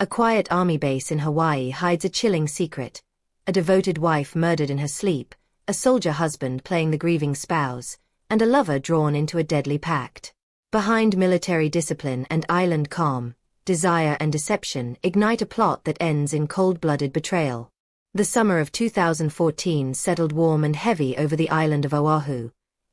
A quiet army base in Hawaii hides a chilling secret. A devoted wife murdered in her sleep, a soldier husband playing the grieving spouse, and a lover drawn into a deadly pact. Behind military discipline and island calm, desire and deception ignite a plot that ends in cold-blooded betrayal. The summer of 2014 settled warm and heavy over the island of Oahu,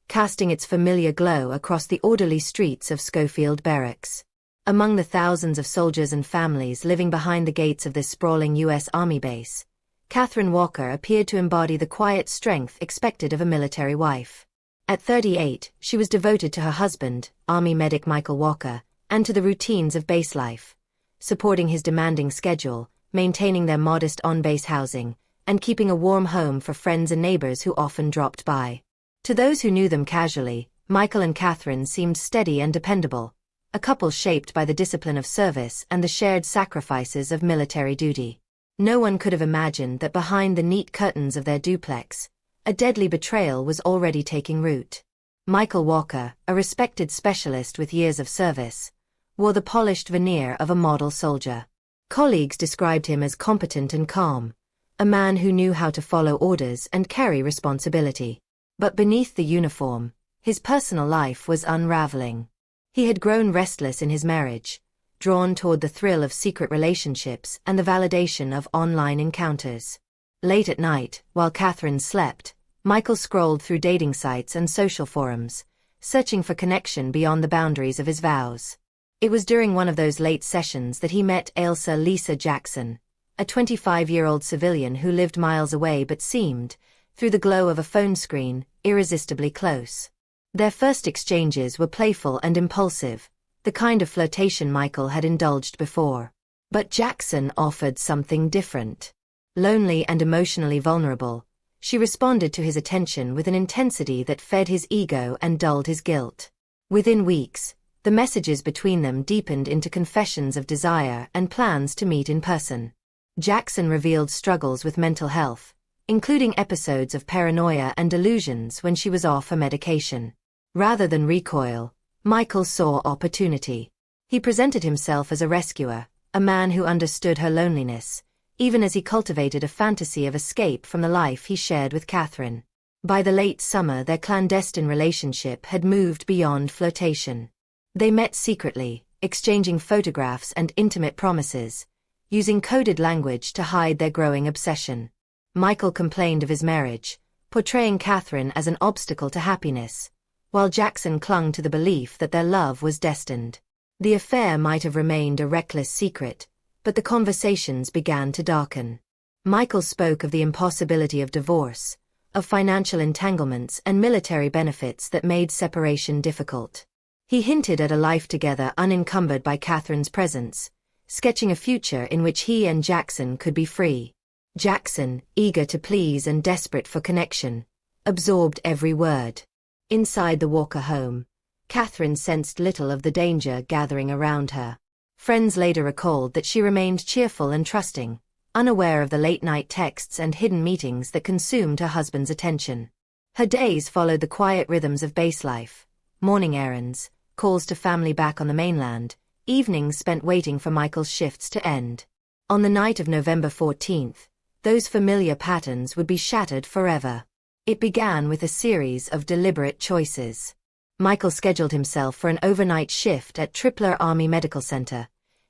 casting its familiar glow across the orderly streets of Schofield Barracks. Among the thousands of soldiers and families living behind the gates of this sprawling U.S. Army base, Catherine Walker appeared to embody the quiet strength expected of a military wife. At 38, she was devoted to her husband, Army medic Michael Walker, and to the routines of base life, supporting his demanding schedule, maintaining their modest on-base housing, and keeping a warm home for friends and neighbors who often dropped by. To those who knew them casually, Michael and Catherine seemed steady and dependable, a couple shaped by the discipline of service and the shared sacrifices of military duty. No one could have imagined that behind the neat curtains of their duplex, a deadly betrayal was already taking root. Michael Walker, a respected specialist with years of service, wore the polished veneer of a model soldier. Colleagues described him as competent and calm, a man who knew how to follow orders and carry responsibility. But beneath the uniform, his personal life was unraveling. He had grown restless in his marriage, drawn toward the thrill of secret relationships and the validation of online encounters. Late at night, while Catherine slept, Michael scrolled through dating sites and social forums, searching for connection beyond the boundaries of his vows. It was during one of those late sessions that he met Ailsa Lisa Jackson, a 25-year-old civilian who lived miles away but seemed, through the glow of a phone screen, irresistibly close. Their first exchanges were playful and impulsive, the kind of flirtation Michael had indulged before. But Jackson offered something different. Lonely and emotionally vulnerable, she responded to his attention with an intensity that fed his ego and dulled his guilt. Within weeks, the messages between them deepened into confessions of desire and plans to meet in person. Jackson revealed struggles with mental health, including episodes of paranoia and delusions when she was off her medication. Rather than recoil, Michael saw opportunity. He presented himself as a rescuer, a man who understood her loneliness, even as he cultivated a fantasy of escape from the life he shared with Catherine. By the late summer, their clandestine relationship had moved beyond flirtation. They met secretly, exchanging photographs and intimate promises, using coded language to hide their growing obsession. Michael complained of his marriage, portraying Catherine as an obstacle to happiness, while Jackson clung to the belief that their love was destined. The affair might have remained a reckless secret, but the conversations began to darken. Michael spoke of the impossibility of divorce, of financial entanglements and military benefits that made separation difficult. He hinted at a life together unencumbered by Catherine's presence, sketching a future in which he and Jackson could be free. Jackson, eager to please and desperate for connection, absorbed every word. Inside the Walker home, Catherine sensed little of the danger gathering around her. Friends later recalled that she remained cheerful and trusting, unaware of the late-night texts and hidden meetings that consumed her husband's attention. Her days followed the quiet rhythms of base life: morning errands, calls to family back on the mainland, evenings spent waiting for Michael's shifts to end. On the night of November 14th, those familiar patterns would be shattered forever. It began with a series of deliberate choices. Michael scheduled himself for an overnight shift at Tripler Army Medical Center,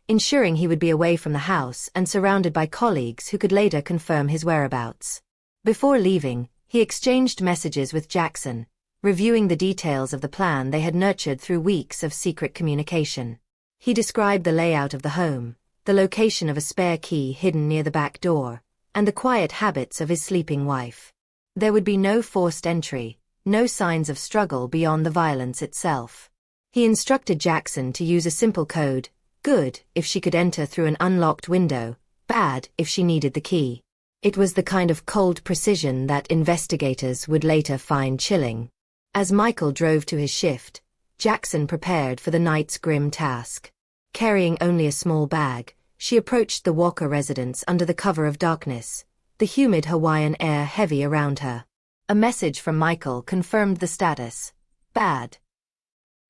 ensuring he would be away from the house and surrounded by colleagues who could later confirm his whereabouts. Before leaving, he exchanged messages with Jackson, reviewing the details of the plan they had nurtured through weeks of secret communication. He described the layout of the home, the location of a spare key hidden near the back door, and the quiet habits of his sleeping wife. There would be no forced entry, no signs of struggle beyond the violence itself. He instructed Jackson to use a simple code: good if she could enter through an unlocked window, bad if she needed the key. It was the kind of cold precision that investigators would later find chilling. As Michael drove to his shift, Jackson prepared for the night's grim task. Carrying only a small bag, she approached the Walker residence under the cover of darkness, the humid Hawaiian air heavy around her. A message from Michael confirmed the status: bad.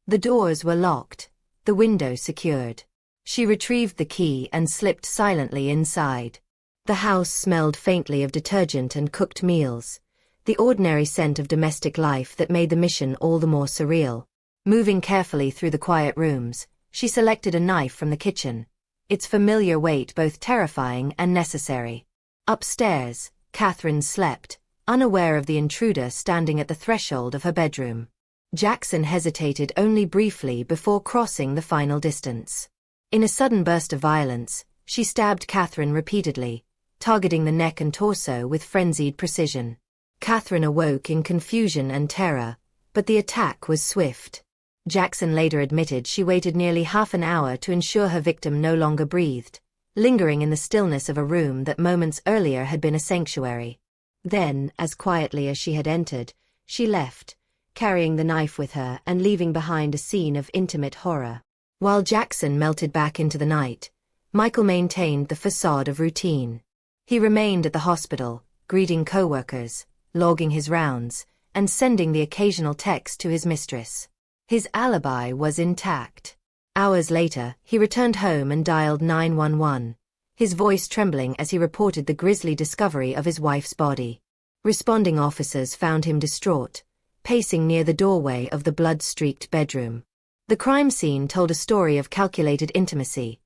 The doors were locked, the window secured. She retrieved the key and slipped silently inside. The house smelled faintly of detergent and cooked meals, the ordinary scent of domestic life that made the mission all the more surreal. Moving carefully through the quiet rooms, she selected a knife from the kitchen, its familiar weight both terrifying and necessary. Upstairs, Catherine slept, unaware of the intruder standing at the threshold of her bedroom. Jackson hesitated only briefly before crossing the final distance. In a sudden burst of violence, she stabbed Catherine repeatedly, targeting the neck and torso with frenzied precision. Catherine awoke in confusion and terror, but the attack was swift. Jackson later admitted she waited nearly half an hour to ensure her victim no longer breathed, lingering in the stillness of a room that moments earlier had been a sanctuary. Then, as quietly as she had entered, she left, carrying the knife with her and leaving behind a scene of intimate horror. While Jackson melted back into the night, Michael maintained the facade of routine. He remained at the hospital, greeting co-workers, logging his rounds, and sending the occasional text to his mistress. His alibi was intact. Hours later, he returned home and dialed 911, his voice trembling as he reported the grisly discovery of his wife's body. Responding officers found him distraught, pacing near the doorway of the blood-streaked bedroom. The crime scene told a story of calculated intimacy.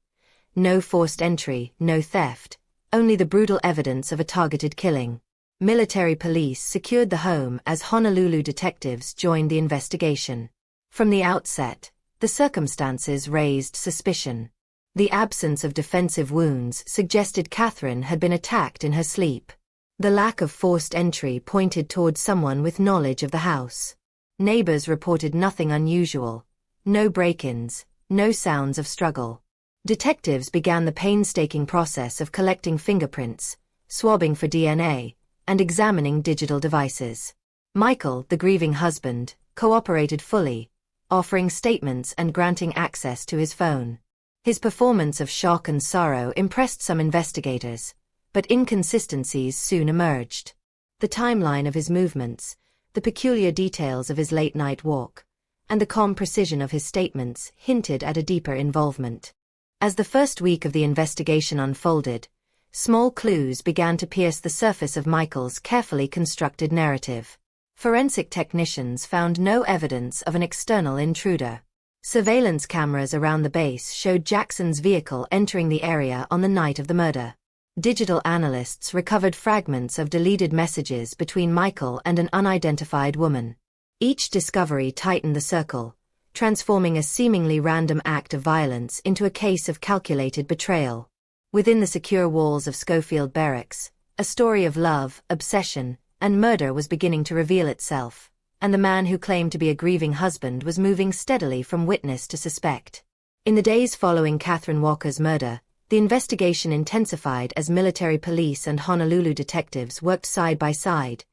No forced entry, no theft, only the brutal evidence of a targeted killing. Military police secured the home as Honolulu detectives joined the investigation. From the outset, the circumstances raised suspicion. The absence of defensive wounds suggested Catherine had been attacked in her sleep. The lack of forced entry pointed toward someone with knowledge of the house. Neighbors reported nothing unusual. No break-ins, no sounds of struggle. Detectives began the painstaking process of collecting fingerprints, swabbing for DNA, and examining digital devices. Michael, the grieving husband, cooperated fully, offering statements and granting access to his phone. His performance of shock and sorrow impressed some investigators, but inconsistencies soon emerged. The timeline of his movements, the peculiar details of his late-night walk, and the calm precision of his statements hinted at a deeper involvement. As the first week of the investigation unfolded, small clues began to pierce the surface of Michael's carefully constructed narrative. Forensic technicians found no evidence of an external intruder. Surveillance cameras around the base showed Jackson's vehicle entering the area on the night of the murder. Digital analysts recovered fragments of deleted messages between Michael and an unidentified woman. Each discovery tightened the circle, transforming a seemingly random act of violence into a case of calculated betrayal. Within the secure walls of Schofield Barracks, a story of love, obsession, and murder was beginning to reveal itself, and the man who claimed to be a grieving husband was moving steadily from witness to suspect. In the days following Catherine Walker's murder, the investigation intensified as military police and Honolulu detectives worked side by side,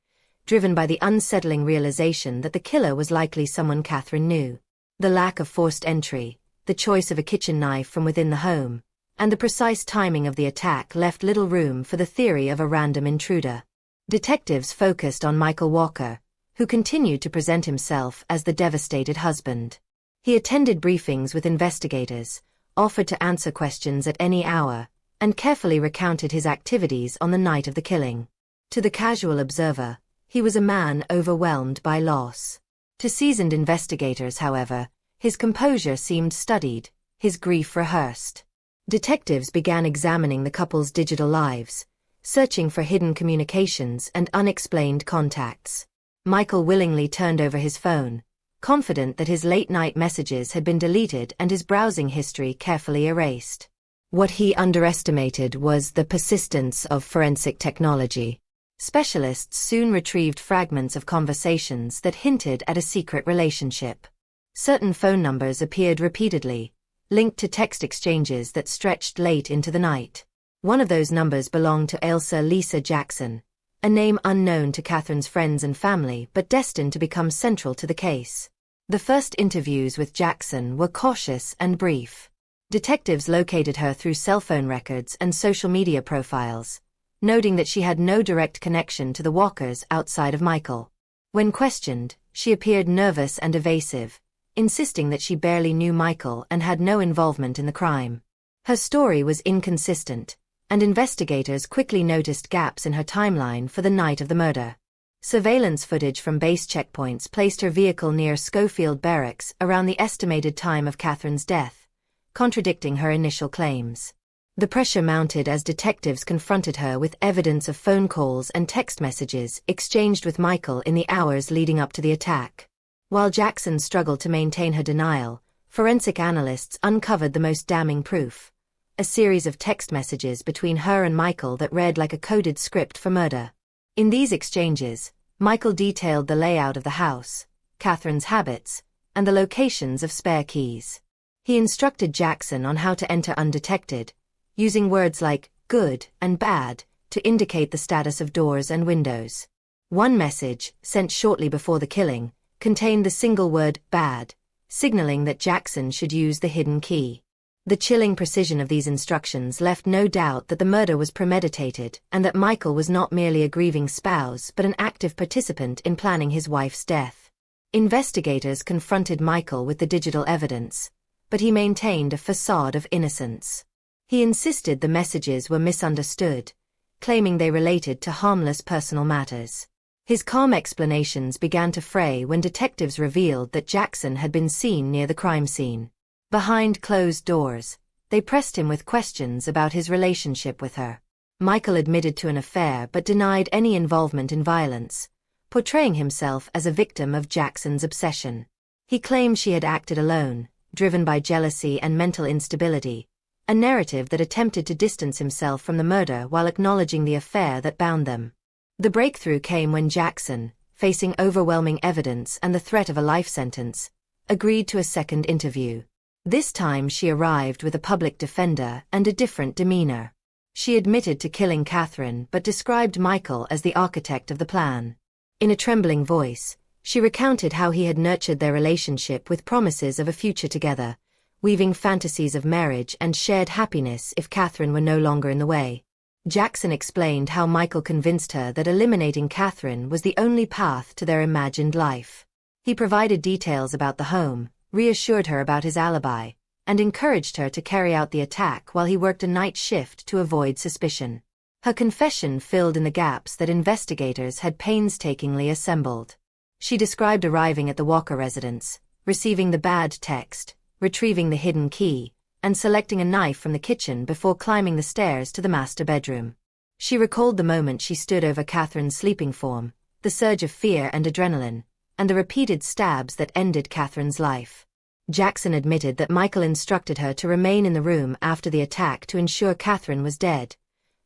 driven by the unsettling realization that the killer was likely someone Catherine knew. The lack of forced entry, the choice of a kitchen knife from within the home, and the precise timing of the attack left little room for the theory of a random intruder. Detectives focused on Michael Walker, who continued to present himself as the devastated husband. He attended briefings with investigators, offered to answer questions at any hour, and carefully recounted his activities on the night of the killing. To the casual observer, he was a man overwhelmed by loss. To seasoned investigators, however, his composure seemed studied, his grief rehearsed. Detectives began examining the couple's digital lives, searching for hidden communications and unexplained contacts. Michael willingly turned over his phone, confident that his late-night messages had been deleted and his browsing history carefully erased. What he underestimated was the persistence of forensic technology. Specialists soon retrieved fragments of conversations that hinted at a secret relationship. Certain phone numbers appeared repeatedly, linked to text exchanges that stretched late into the night. One of those numbers belonged to Ailsa Lisa Jackson, a name unknown to Catherine's friends and family but destined to become central to the case. The first interviews with Jackson were cautious and brief. Detectives located her through cell phone records and social media profiles, noting that she had no direct connection to the Walkers outside of Michael. When questioned, she appeared nervous and evasive, insisting that she barely knew Michael and had no involvement in the crime. Her story was inconsistent, and investigators quickly noticed gaps in her timeline for the night of the murder. Surveillance footage from base checkpoints placed her vehicle near Schofield Barracks around the estimated time of Catherine's death, contradicting her initial claims. The pressure mounted as detectives confronted her with evidence of phone calls and text messages exchanged with Michael in the hours leading up to the attack. While Jackson struggled to maintain her denial, forensic analysts uncovered the most damning proof: a series of text messages between her and Michael that read like a coded script for murder. In these exchanges, Michael detailed the layout of the house, Catherine's habits, and the locations of spare keys. He instructed Jackson on how to enter undetected, using words like good and bad to indicate the status of doors and windows. One message, sent shortly before the killing, contained the single word bad, signaling that Jackson should use the hidden key. The chilling precision of these instructions left no doubt that the murder was premeditated and that Michael was not merely a grieving spouse but an active participant in planning his wife's death. Investigators confronted Michael with the digital evidence, but he maintained a facade of innocence. He insisted the messages were misunderstood, claiming they related to harmless personal matters. His calm explanations began to fray when detectives revealed that Jackson had been seen near the crime scene. Behind closed doors, they pressed him with questions about his relationship with her. Michael admitted to an affair but denied any involvement in violence, portraying himself as a victim of Jackson's obsession. He claimed she had acted alone, driven by jealousy and mental instability, a narrative that attempted to distance himself from the murder while acknowledging the affair that bound them. The breakthrough came when Jackson, facing overwhelming evidence and the threat of a life sentence, agreed to a second interview. This time she arrived with a public defender and a different demeanor. She admitted to killing Catherine but described Michael as the architect of the plan. In a trembling voice, she recounted how he had nurtured their relationship with promises of a future together, weaving fantasies of marriage and shared happiness if Catherine were no longer in the way. Jackson explained how Michael convinced her that eliminating Catherine was the only path to their imagined life. He provided details about the home, reassured her about his alibi, and encouraged her to carry out the attack while he worked a night shift to avoid suspicion. Her confession filled in the gaps that investigators had painstakingly assembled. She described arriving at the Walker residence, receiving the bad text, retrieving the hidden key, and selecting a knife from the kitchen before climbing the stairs to the master bedroom. She recalled the moment she stood over Catherine's sleeping form, the surge of fear and adrenaline, and the repeated stabs that ended Catherine's life. Jackson admitted that Michael instructed her to remain in the room after the attack to ensure Catherine was dead,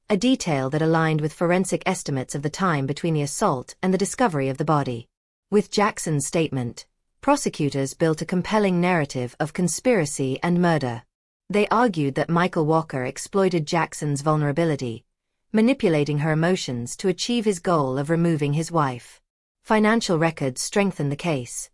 a detail that aligned with forensic estimates of the time between the assault and the discovery of the body. With Jackson's statement, prosecutors built a compelling narrative of conspiracy and murder. They argued that Michael Walker exploited Jackson's vulnerability, manipulating her emotions to achieve his goal of removing his wife. Financial records strengthened the case.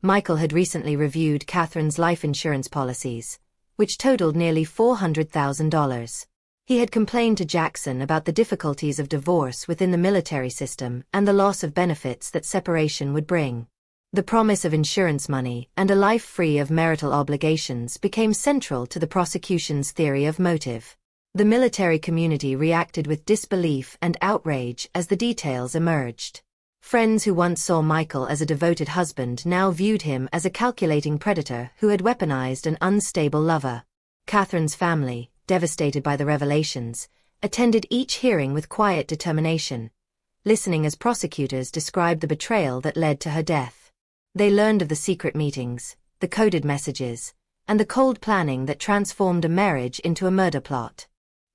Michael had recently reviewed Catherine's life insurance policies, which totaled nearly $400,000. He had complained to Jackson about the difficulties of divorce within the military system and the loss of benefits that separation would bring. The promise of insurance money and a life free of marital obligations became central to the prosecution's theory of motive. The military community reacted with disbelief and outrage as the details emerged. Friends who once saw Michael as a devoted husband now viewed him as a calculating predator who had weaponized an unstable lover. Catherine's family, devastated by the revelations, attended each hearing with quiet determination, listening as prosecutors described the betrayal that led to her death. They learned of the secret meetings, the coded messages, and the cold planning that transformed a marriage into a murder plot.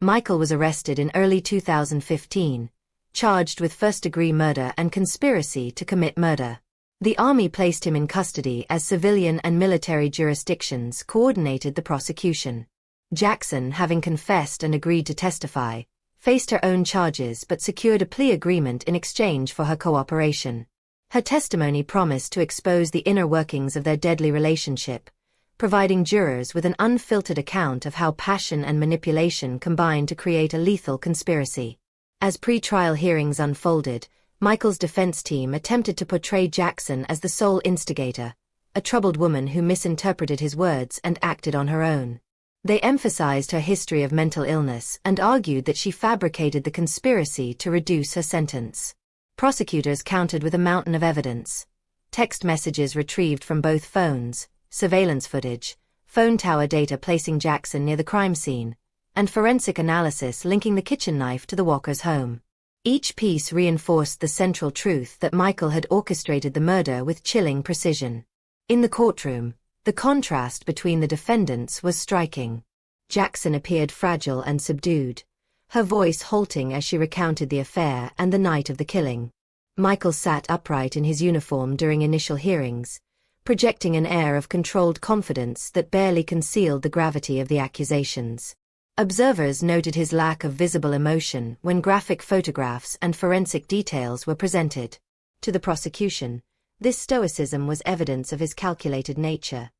Michael was arrested in early 2015, charged with first-degree murder and conspiracy to commit murder. The Army placed him in custody as civilian and military jurisdictions coordinated the prosecution. Jackson, having confessed and agreed to testify, faced her own charges but secured a plea agreement in exchange for her cooperation. Her testimony promised to expose the inner workings of their deadly relationship, providing jurors with an unfiltered account of how passion and manipulation combined to create a lethal conspiracy. As pre-trial hearings unfolded, Michael's defense team attempted to portray Jackson as the sole instigator, a troubled woman who misinterpreted his words and acted on her own. They emphasized her history of mental illness and argued that she fabricated the conspiracy to reduce her sentence. Prosecutors countered with a mountain of evidence: text messages retrieved from both phones, surveillance footage, phone tower data placing Jackson near the crime scene, and forensic analysis linking the kitchen knife to the Walkers' home. Each piece reinforced the central truth that Michael had orchestrated the murder with chilling precision. In the courtroom, the contrast between the defendants was striking. Jackson appeared fragile and subdued, her voice halting as she recounted the affair and the night of the killing. Michael sat upright in his uniform during initial hearings, projecting an air of controlled confidence that barely concealed the gravity of the accusations. Observers noted his lack of visible emotion when graphic photographs and forensic details were presented. To the prosecution, this stoicism was evidence of his calculated nature.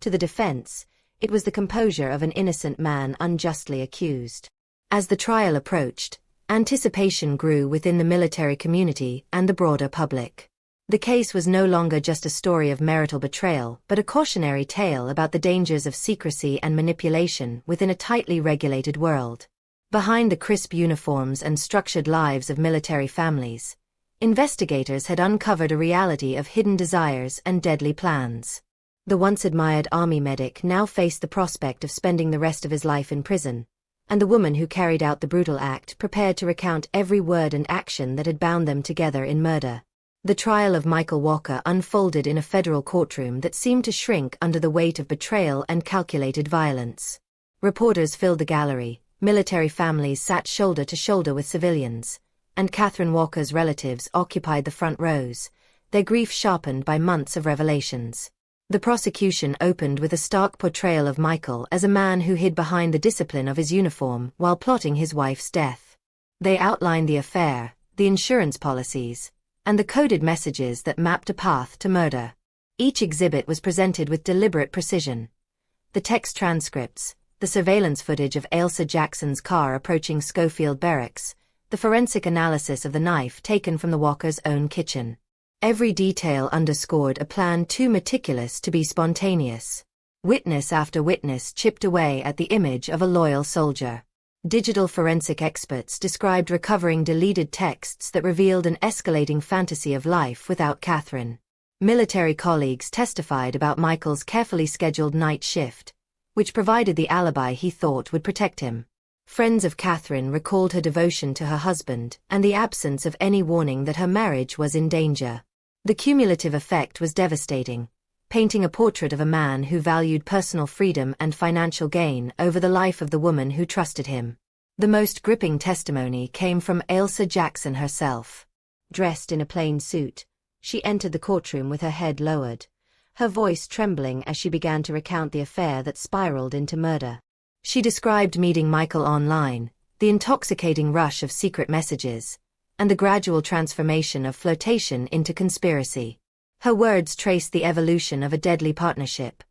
To the defense, it was the composure of an innocent man unjustly accused. As the trial approached, anticipation grew within the military community and the broader public. The case was no longer just a story of marital betrayal, but a cautionary tale about the dangers of secrecy and manipulation within a tightly regulated world. Behind the crisp uniforms and structured lives of military families, investigators had uncovered a reality of hidden desires and deadly plans. The once admired army medic now faced the prospect of spending the rest of his life in prison, and the woman who carried out the brutal act prepared to recount every word and action that had bound them together in murder. The trial of Michael Walker unfolded in a federal courtroom that seemed to shrink under the weight of betrayal and calculated violence. Reporters filled the gallery, military families sat shoulder to shoulder with civilians, and Catherine Walker's relatives occupied the front rows, their grief sharpened by months of revelations. The prosecution opened with a stark portrayal of Michael as a man who hid behind the discipline of his uniform while plotting his wife's death. They outlined the affair, the insurance policies, and the coded messages that mapped a path to murder. Each exhibit was presented with deliberate precision. The text transcripts, the surveillance footage of Ailsa Jackson's car approaching Schofield Barracks, the forensic analysis of the knife taken from the Walkers' own kitchen. Every detail underscored a plan too meticulous to be spontaneous. Witness after witness chipped away at the image of a loyal soldier. Digital forensic experts described recovering deleted texts that revealed an escalating fantasy of life without Catherine. Military colleagues testified about Michael's carefully scheduled night shift, which provided the alibi he thought would protect him. Friends of Catherine recalled her devotion to her husband and the absence of any warning that her marriage was in danger. The cumulative effect was devastating, painting a portrait of a man who valued personal freedom and financial gain over the life of the woman who trusted him. The most gripping testimony came from Ailsa Jackson herself. Dressed in a plain suit, she entered the courtroom with her head lowered, her voice trembling as she began to recount the affair that spiraled into murder. She described meeting Michael online, the intoxicating rush of secret messages, and the gradual transformation of flirtation into conspiracy. Her words traced the evolution of a deadly partnership.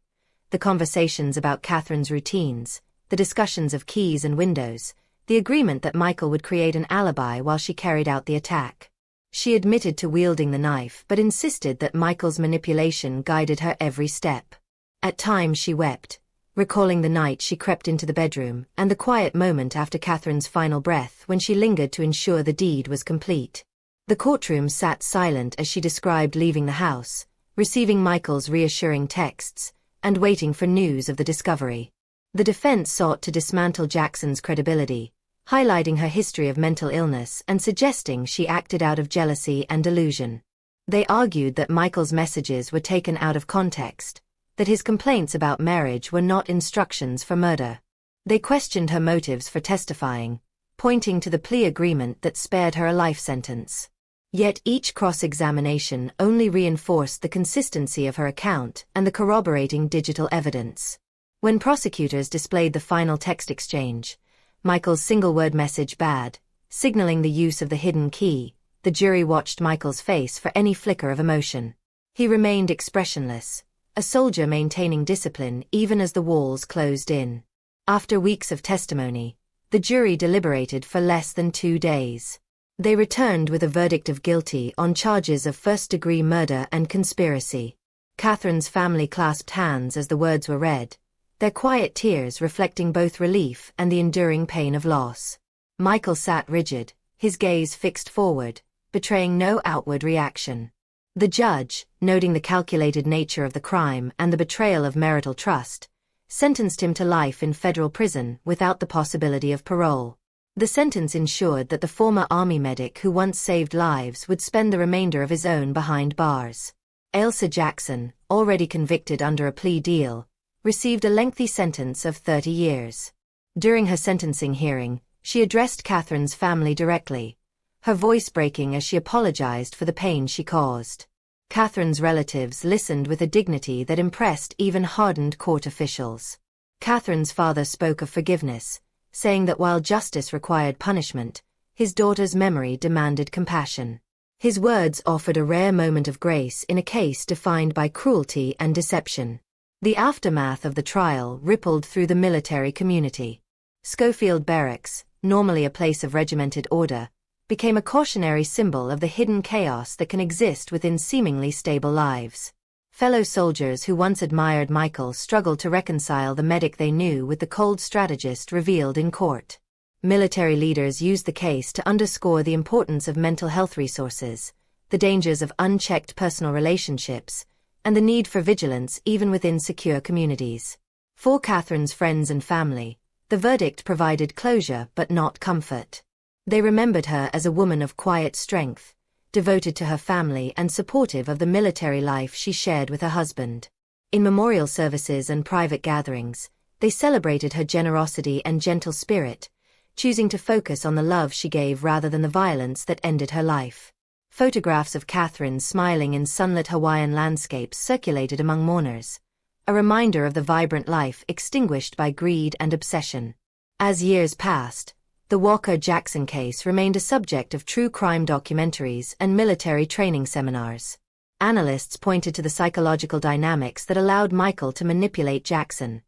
The conversations about Catherine's routines, the discussions of keys and windows, the agreement that Michael would create an alibi while she carried out the attack. She admitted to wielding the knife but insisted that Michael's manipulation guided her every step. At times she wept, recalling the night she crept into the bedroom and the quiet moment after Catherine's final breath when she lingered to ensure the deed was complete. The courtroom sat silent as she described leaving the house, receiving Michael's reassuring texts, and waiting for news of the discovery. The defense sought to dismantle Jackson's credibility, highlighting her history of mental illness and suggesting she acted out of jealousy and delusion. They argued that Michael's messages were taken out of context, that his complaints about marriage were not instructions for murder. They questioned her motives for testifying, pointing to the plea agreement that spared her a life sentence. Yet each cross-examination only reinforced the consistency of her account and the corroborating digital evidence. When prosecutors displayed the final text exchange, Michael's single-word message "bad," signaling the use of the hidden key, the jury watched Michael's face for any flicker of emotion. He remained expressionless, a soldier maintaining discipline even as the walls closed in. After weeks of testimony, the jury deliberated for less than 2 days. They returned with a verdict of guilty on charges of first-degree murder and conspiracy. Catherine's family clasped hands as the words were read, their quiet tears reflecting both relief and the enduring pain of loss. Michael sat rigid, his gaze fixed forward, betraying no outward reaction. The judge, noting the calculated nature of the crime and the betrayal of marital trust, sentenced him to life in federal prison without the possibility of parole. The sentence ensured that the former Army medic who once saved lives would spend the remainder of his own behind bars. Ailsa Jackson, already convicted under a plea deal, received a lengthy sentence of 30 years. During her sentencing hearing, she addressed Catherine's family directly, her voice breaking as she apologized for the pain she caused. Catherine's relatives listened with a dignity that impressed even hardened court officials. Catherine's father spoke of forgiveness, saying that while justice required punishment, his daughter's memory demanded compassion. His words offered a rare moment of grace in a case defined by cruelty and deception. The aftermath of the trial rippled through the military community. Schofield Barracks, normally a place of regimented order, became a cautionary symbol of the hidden chaos that can exist within seemingly stable lives. Fellow soldiers who once admired Michael struggled to reconcile the medic they knew with the cold strategist revealed in court. Military leaders used the case to underscore the importance of mental health resources, the dangers of unchecked personal relationships, and the need for vigilance even within secure communities. For Catherine's friends and family, the verdict provided closure but not comfort. They remembered her as a woman of quiet strength, devoted to her family and supportive of the military life she shared with her husband. In memorial services and private gatherings, they celebrated her generosity and gentle spirit, choosing to focus on the love she gave rather than the violence that ended her life. Photographs of Catherine smiling in sunlit Hawaiian landscapes circulated among mourners, a reminder of the vibrant life extinguished by greed and obsession. As years passed, the Walker-Jackson case remained a subject of true crime documentaries and military training seminars. Analysts pointed to the psychological dynamics that allowed Michael to manipulate Jackson.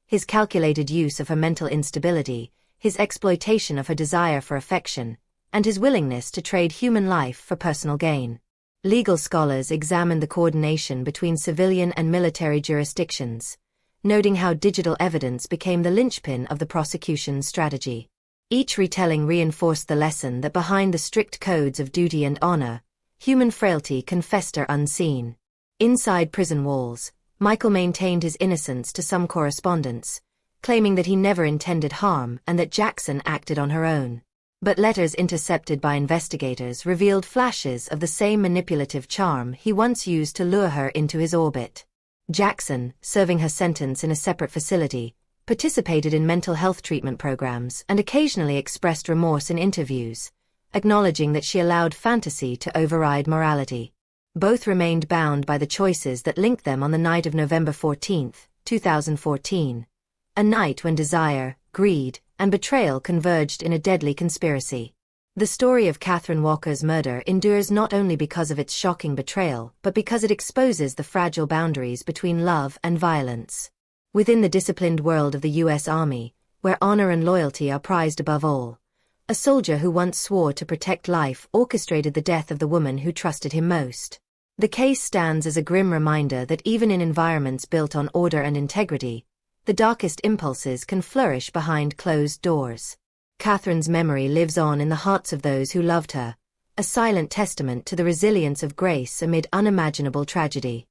His calculated use of her mental instability, his exploitation of her desire for affection, and his willingness to trade human life for personal gain. Legal scholars examined the coordination between civilian and military jurisdictions, noting how digital evidence became the linchpin of the prosecution's strategy. Each retelling reinforced the lesson that behind the strict codes of duty and honor, human frailty can fester unseen. Inside prison walls, Michael maintained his innocence to some correspondents, claiming that he never intended harm and that Jackson acted on her own. But letters intercepted by investigators revealed flashes of the same manipulative charm he once used to lure her into his orbit. Jackson, serving her sentence in a separate facility, participated in mental health treatment programs and occasionally expressed remorse in interviews, acknowledging that she allowed fantasy to override morality. Both remained bound by the choices that linked them on the night of November 14, 2014, a night when desire, greed, and betrayal converged in a deadly conspiracy. The story of Catherine Walker's murder endures not only because of its shocking betrayal, but because it exposes the fragile boundaries between love and violence. Within the disciplined world of the U.S. Army, where honor and loyalty are prized above all, a soldier who once swore to protect life orchestrated the death of the woman who trusted him most. The case stands as a grim reminder that even in environments built on order and integrity, the darkest impulses can flourish behind closed doors. Catherine's memory lives on in the hearts of those who loved her, a silent testament to the resilience of grace amid unimaginable tragedy.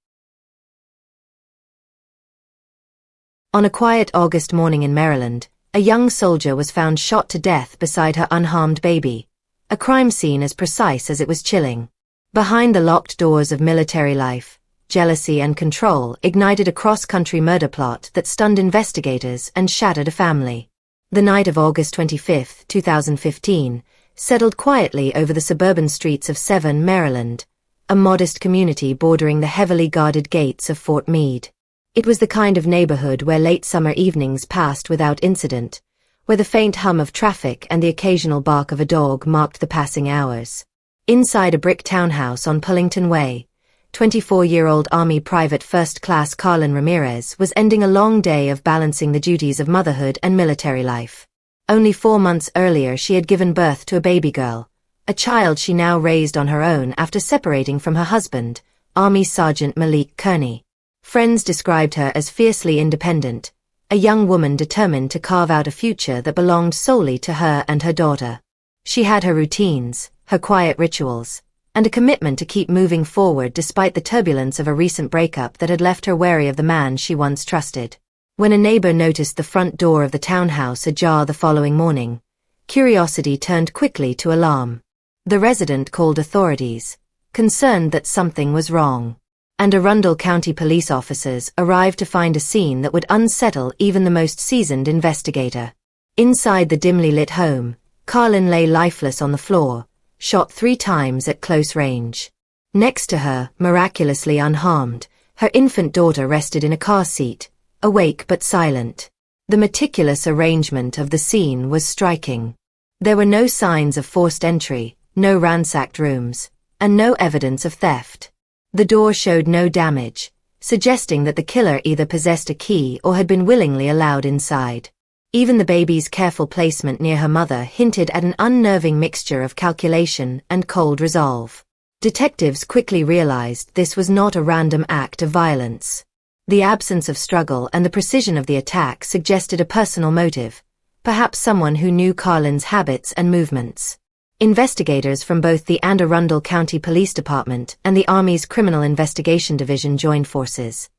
On a quiet August morning in Maryland, a young soldier was found shot to death beside her unharmed baby, a crime scene as precise as it was chilling. Behind the locked doors of military life, jealousy and control ignited a cross-country murder plot that stunned investigators and shattered a family. The night of August 25, 2015, settled quietly over the suburban streets of Severn, Maryland, a modest community bordering the heavily guarded gates of Fort Meade. It was the kind of neighborhood where late summer evenings passed without incident, where the faint hum of traffic and the occasional bark of a dog marked the passing hours. Inside a brick townhouse on Pullington Way, 24-year-old Army Private First Class Carlin Ramirez was ending a long day of balancing the duties of motherhood and military life. Only 4 months earlier she had given birth to a baby girl, a child she now raised on her own after separating from her husband, Army Sergeant Malik Kearney. Friends described her as fiercely independent, a young woman determined to carve out a future that belonged solely to her and her daughter. She had her routines, her quiet rituals, and a commitment to keep moving forward despite the turbulence of a recent breakup that had left her wary of the man she once trusted. When a neighbor noticed the front door of the townhouse ajar the following morning, curiosity turned quickly to alarm. The resident called authorities, concerned that something was wrong, and Arundel County police officers arrived to find a scene that would unsettle even the most seasoned investigator. Inside the dimly lit home, Carlin lay lifeless on the floor, shot 3 times at close range. Next to her, miraculously unharmed, her infant daughter rested in a car seat, awake but silent. The meticulous arrangement of the scene was striking. There were no signs of forced entry, no ransacked rooms, and no evidence of theft. The door showed no damage, suggesting that the killer either possessed a key or had been willingly allowed inside. Even the baby's careful placement near her mother hinted at an unnerving mixture of calculation and cold resolve. Detectives quickly realized this was not a random act of violence. The absence of struggle and the precision of the attack suggested a personal motive, perhaps someone who knew Carlin's habits and movements. Investigators from both the Arundel County Police Department and the Army's Criminal Investigation Division joined forces,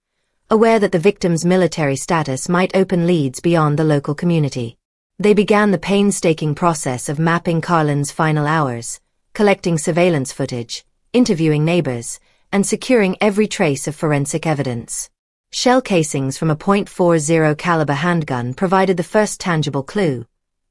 aware that the victim's military status might open leads beyond the local community. They began the painstaking process of mapping Carlin's final hours, collecting surveillance footage, interviewing neighbors, and securing every trace of forensic evidence. Shell casings from a .40 caliber handgun provided the first tangible clue,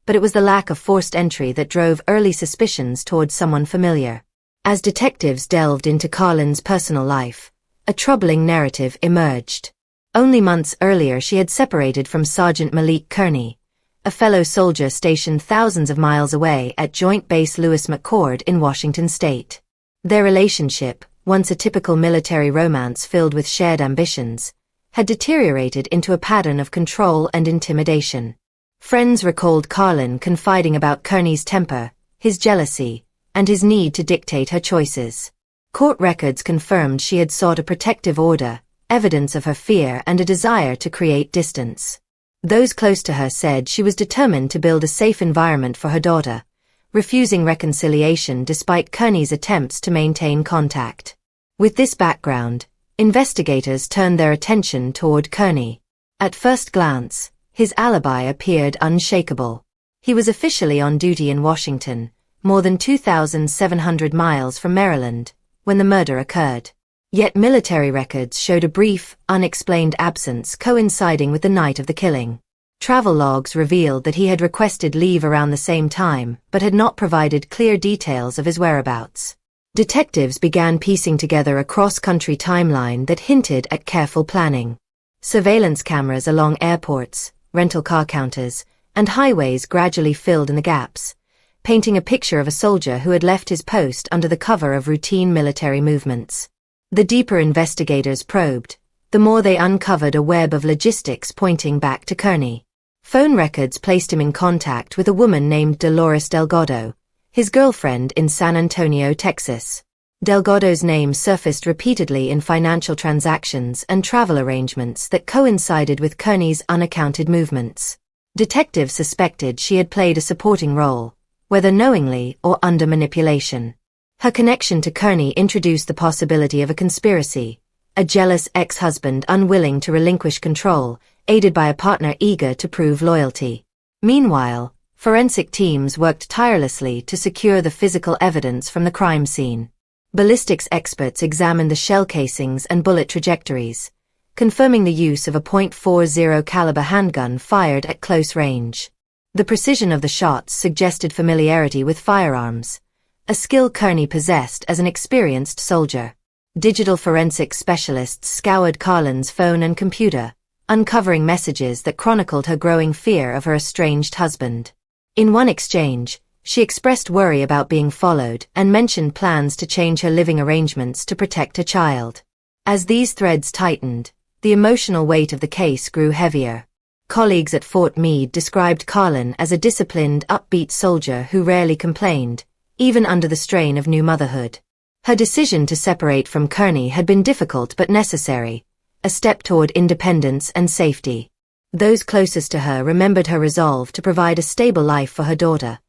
but it was the lack of forced entry that drove early suspicions towards someone familiar. As detectives delved into Carlin's personal life, a troubling narrative emerged. Only months earlier she had separated from Sergeant Malik Kearney, a fellow soldier stationed thousands of miles away at Joint Base Lewis McChord in Washington state. Their relationship, once a typical military romance filled with shared ambitions, had deteriorated into a pattern of control and intimidation. Friends recalled Carlin confiding about Kearney's temper, his jealousy, and his need to dictate her choices. Court records confirmed she had sought a protective order, evidence of her fear and a desire to create distance. Those close to her said she was determined to build a safe environment for her daughter, refusing reconciliation despite Kearney's attempts to maintain contact. With this background, investigators turned their attention toward Kearney. At first glance, his alibi appeared unshakable. He was officially on duty in Washington, more than 2,700 miles from Maryland, when the murder occurred. Yet military records showed a brief, unexplained absence coinciding with the night of the killing. Travel logs revealed that he had requested leave around the same time, but had not provided clear details of his whereabouts. Detectives began piecing together a cross-country timeline that hinted at careful planning. Surveillance cameras along airports, rental car counters, and highways gradually filled in the gaps, painting a picture of a soldier who had left his post under the cover of routine military movements. The deeper investigators probed, the more they uncovered a web of logistics pointing back to Kearney. Phone records placed him in contact with a woman named Dolores Delgado, his girlfriend in San Antonio, Texas. Delgado's name surfaced repeatedly in financial transactions and travel arrangements that coincided with Kearney's unaccounted movements. Detectives suspected she had played a supporting role, whether knowingly or under manipulation. Her connection to Kearney introduced the possibility of a conspiracy, a jealous ex-husband unwilling to relinquish control, aided by a partner eager to prove loyalty. Meanwhile, forensic teams worked tirelessly to secure the physical evidence from the crime scene. Ballistics experts examined the shell casings and bullet trajectories, confirming the use of a .40 caliber handgun fired at close range. The precision of the shots suggested familiarity with firearms, a skill Kearney possessed as an experienced soldier. Digital forensics specialists scoured Carlin's phone and computer, uncovering messages that chronicled her growing fear of her estranged husband. In one exchange, she expressed worry about being followed and mentioned plans to change her living arrangements to protect her child. As these threads tightened, the emotional weight of the case grew heavier. Colleagues at Fort Meade described Carlin as a disciplined, upbeat soldier who rarely complained, even under the strain of new motherhood. Her decision to separate from Kearney had been difficult but necessary, a step toward independence and safety. Those closest to her remembered her resolve to provide a stable life for her daughter,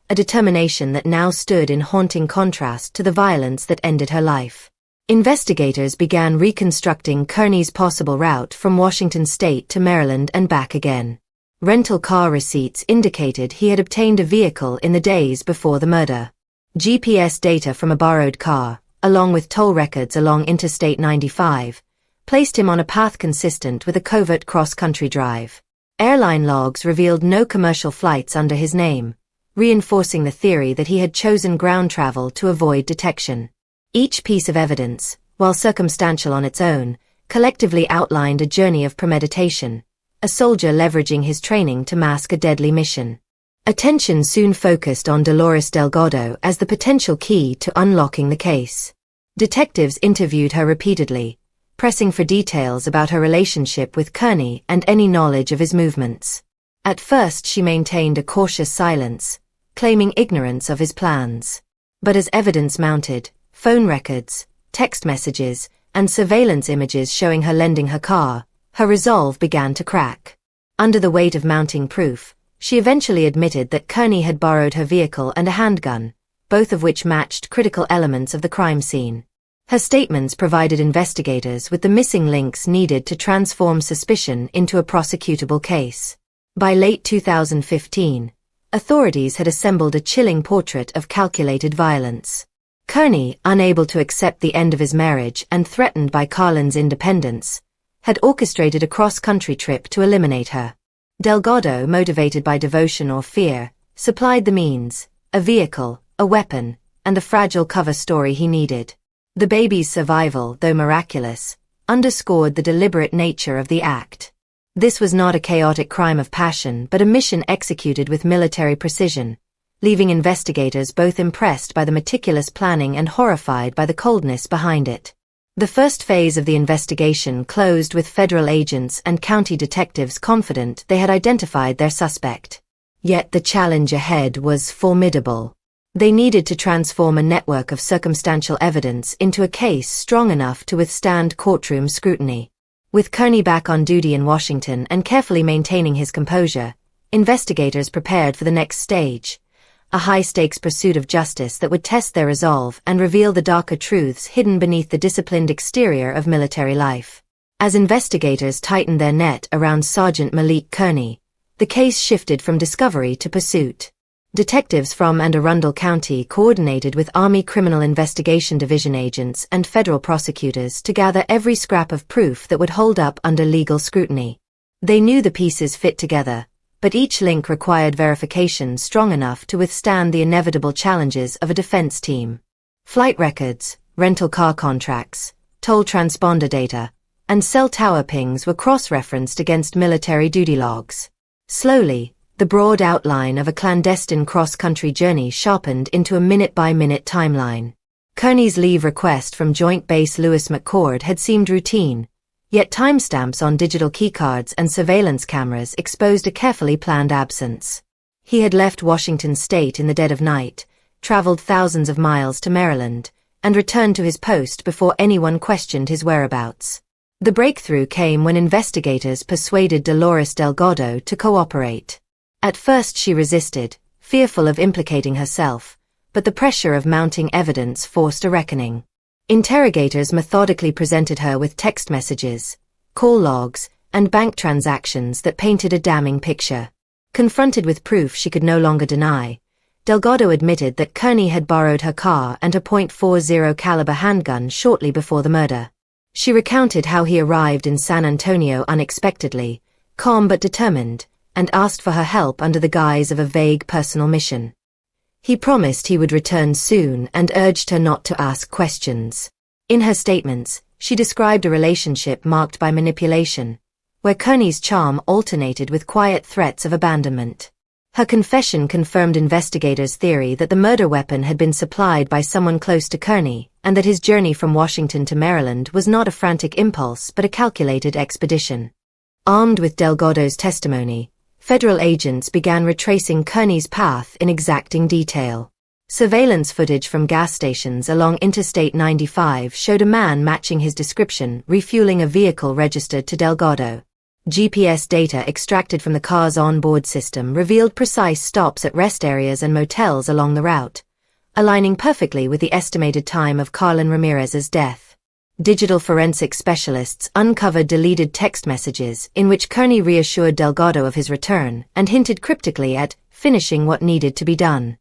a determination that now stood in haunting contrast to the violence that ended her life. Investigators began reconstructing Kearney's possible route from Washington state to Maryland and back again. Rental car receipts indicated he had obtained a vehicle in the days before the murder. GPS data from a borrowed car, along with toll records along Interstate 95, placed him on a path consistent with a covert cross-country drive. Airline logs revealed no commercial flights under his name, reinforcing the theory that he had chosen ground travel to avoid detection. Each piece of evidence, while circumstantial on its own, collectively outlined a journey of premeditation, a soldier leveraging his training to mask a deadly mission. Attention soon focused on Dolores Delgado as the potential key to unlocking the case. Detectives interviewed her repeatedly, pressing for details about her relationship with Kearney and any knowledge of his movements. At first she maintained a cautious silence, claiming ignorance of his plans. But as evidence mounted, phone records, text messages, and surveillance images showing her lending her car, her resolve began to crack. Under the weight of mounting proof, she eventually admitted that Kearney had borrowed her vehicle and a handgun, both of which matched critical elements of the crime scene. Her statements provided investigators with the missing links needed to transform suspicion into a prosecutable case. By late 2015, authorities had assembled a chilling portrait of calculated violence. Kearney, unable to accept the end of his marriage and threatened by Carlin's independence, had orchestrated a cross-country trip to eliminate her. Delgado, motivated by devotion or fear, supplied the means, a vehicle, a weapon, and the fragile cover story he needed. The baby's survival, though miraculous, underscored the deliberate nature of the act. This was not a chaotic crime of passion but a mission executed with military precision, leaving investigators both impressed by the meticulous planning and horrified by the coldness behind it. The first phase of the investigation closed with federal agents and county detectives confident they had identified their suspect. Yet the challenge ahead was formidable. They needed to transform a network of circumstantial evidence into a case strong enough to withstand courtroom scrutiny. With Kearney back on duty in Washington and carefully maintaining his composure, investigators prepared for the next stage, a high-stakes pursuit of justice that would test their resolve and reveal the darker truths hidden beneath the disciplined exterior of military life. As investigators tightened their net around Sergeant Malik Kearney, the case shifted from discovery to pursuit. Detectives from and Arundel County coordinated with Army Criminal Investigation Division agents and federal prosecutors to gather every scrap of proof that would hold up under legal scrutiny. They knew the pieces fit together, but each link required verification strong enough to withstand the inevitable challenges of a defense team. Flight records, rental car contracts, toll transponder data, and cell tower pings were cross-referenced against military duty logs. Slowly, the broad outline of a clandestine cross-country journey sharpened into a minute-by-minute timeline. Kearney's leave request from Joint Base Lewis McChord had seemed routine, yet timestamps on digital keycards and surveillance cameras exposed a carefully planned absence. He had left Washington state in the dead of night, traveled thousands of miles to Maryland, and returned to his post before anyone questioned his whereabouts. The breakthrough came when investigators persuaded Dolores Delgado to cooperate. At first she resisted, fearful of implicating herself, but the pressure of mounting evidence forced a reckoning. Interrogators methodically presented her with text messages, call logs, and bank transactions that painted a damning picture. Confronted with proof she could no longer deny, Delgado admitted that Kearney had borrowed her car and a .40 caliber handgun shortly before the murder. She recounted how he arrived in San Antonio unexpectedly, calm but determined, and asked for her help under the guise of a vague personal mission. He promised he would return soon and urged her not to ask questions. In her statements, she described a relationship marked by manipulation, where Kearney's charm alternated with quiet threats of abandonment. Her confession confirmed investigators' theory that the murder weapon had been supplied by someone close to Kearney, and that his journey from Washington to Maryland was not a frantic impulse but a calculated expedition. Armed with Delgado's testimony, federal agents began retracing Kearney's path in exacting detail. Surveillance footage from gas stations along Interstate 95 showed a man matching his description refueling a vehicle registered to Delgado. GPS data extracted from the car's onboard system revealed precise stops at rest areas and motels along the route, aligning perfectly with the estimated time of Carlin Ramirez's death. Digital forensic specialists uncovered deleted text messages in which Kearney reassured Delgado of his return and hinted cryptically at finishing what needed to be done.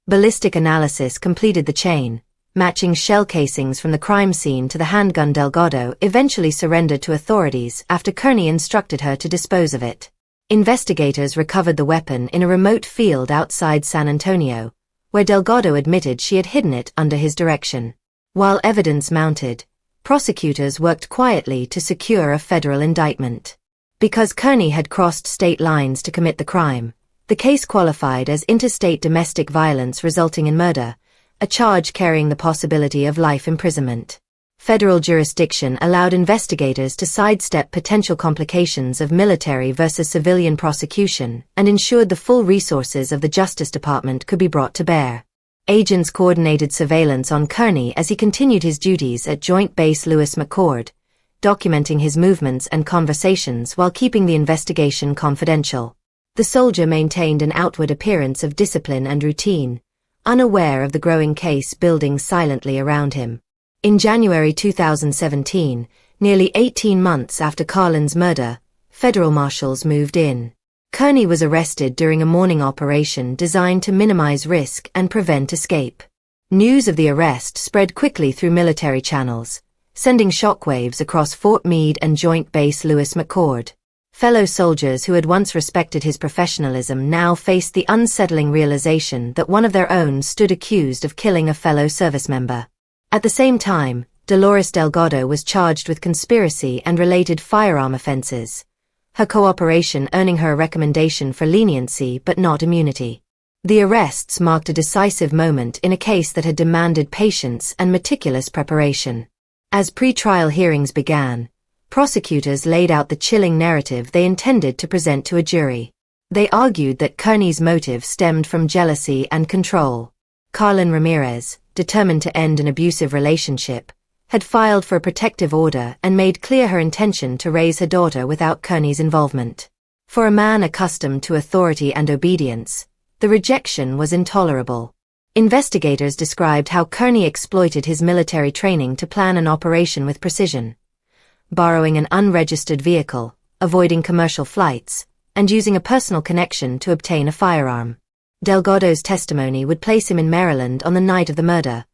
Ballistic analysis completed the chain, matching shell casings from the crime scene to the handgun Delgado eventually surrendered to authorities after Kearney instructed her to dispose of it. Investigators recovered the weapon in a remote field outside San Antonio, where Delgado admitted she had hidden it under his direction. While evidence mounted, prosecutors worked quietly to secure a federal indictment. Because Kearney had crossed state lines to commit the crime, the case qualified as interstate domestic violence resulting in murder, a charge carrying the possibility of life imprisonment. Federal jurisdiction allowed investigators to sidestep potential complications of military versus civilian prosecution and ensured the full resources of the Justice Department could be brought to bear. Agents coordinated surveillance on Kearney as he continued his duties at Joint Base Lewis McChord, documenting his movements and conversations while keeping the investigation confidential. The soldier maintained an outward appearance of discipline and routine, unaware of the growing case building silently around him. In January 2017, nearly 18 months after Carlin's murder, federal marshals moved in. Kearney was arrested during a morning operation designed to minimize risk and prevent escape. News of the arrest spread quickly through military channels, sending shockwaves across Fort Meade and Joint Base Lewis McChord. Fellow soldiers who had once respected his professionalism now faced the unsettling realization that one of their own stood accused of killing a fellow service member. At the same time, Dolores Delgado was charged with conspiracy and related firearm offenses, her cooperation earning her a recommendation for leniency but not immunity. The arrests marked a decisive moment in a case that had demanded patience and meticulous preparation. As pre-trial hearings began, prosecutors laid out the chilling narrative they intended to present to a jury. They argued that Kearney's motive stemmed from jealousy and control. Carlin Ramirez, determined to end an abusive relationship, had filed for a protective order and made clear her intention to raise her daughter without Kearney's involvement. For a man accustomed to authority and obedience, the rejection was intolerable. Investigators described how Kearney exploited his military training to plan an operation with precision, borrowing an unregistered vehicle, avoiding commercial flights, and using a personal connection to obtain a firearm. Delgado's testimony would place him in Maryland on the night of the murder,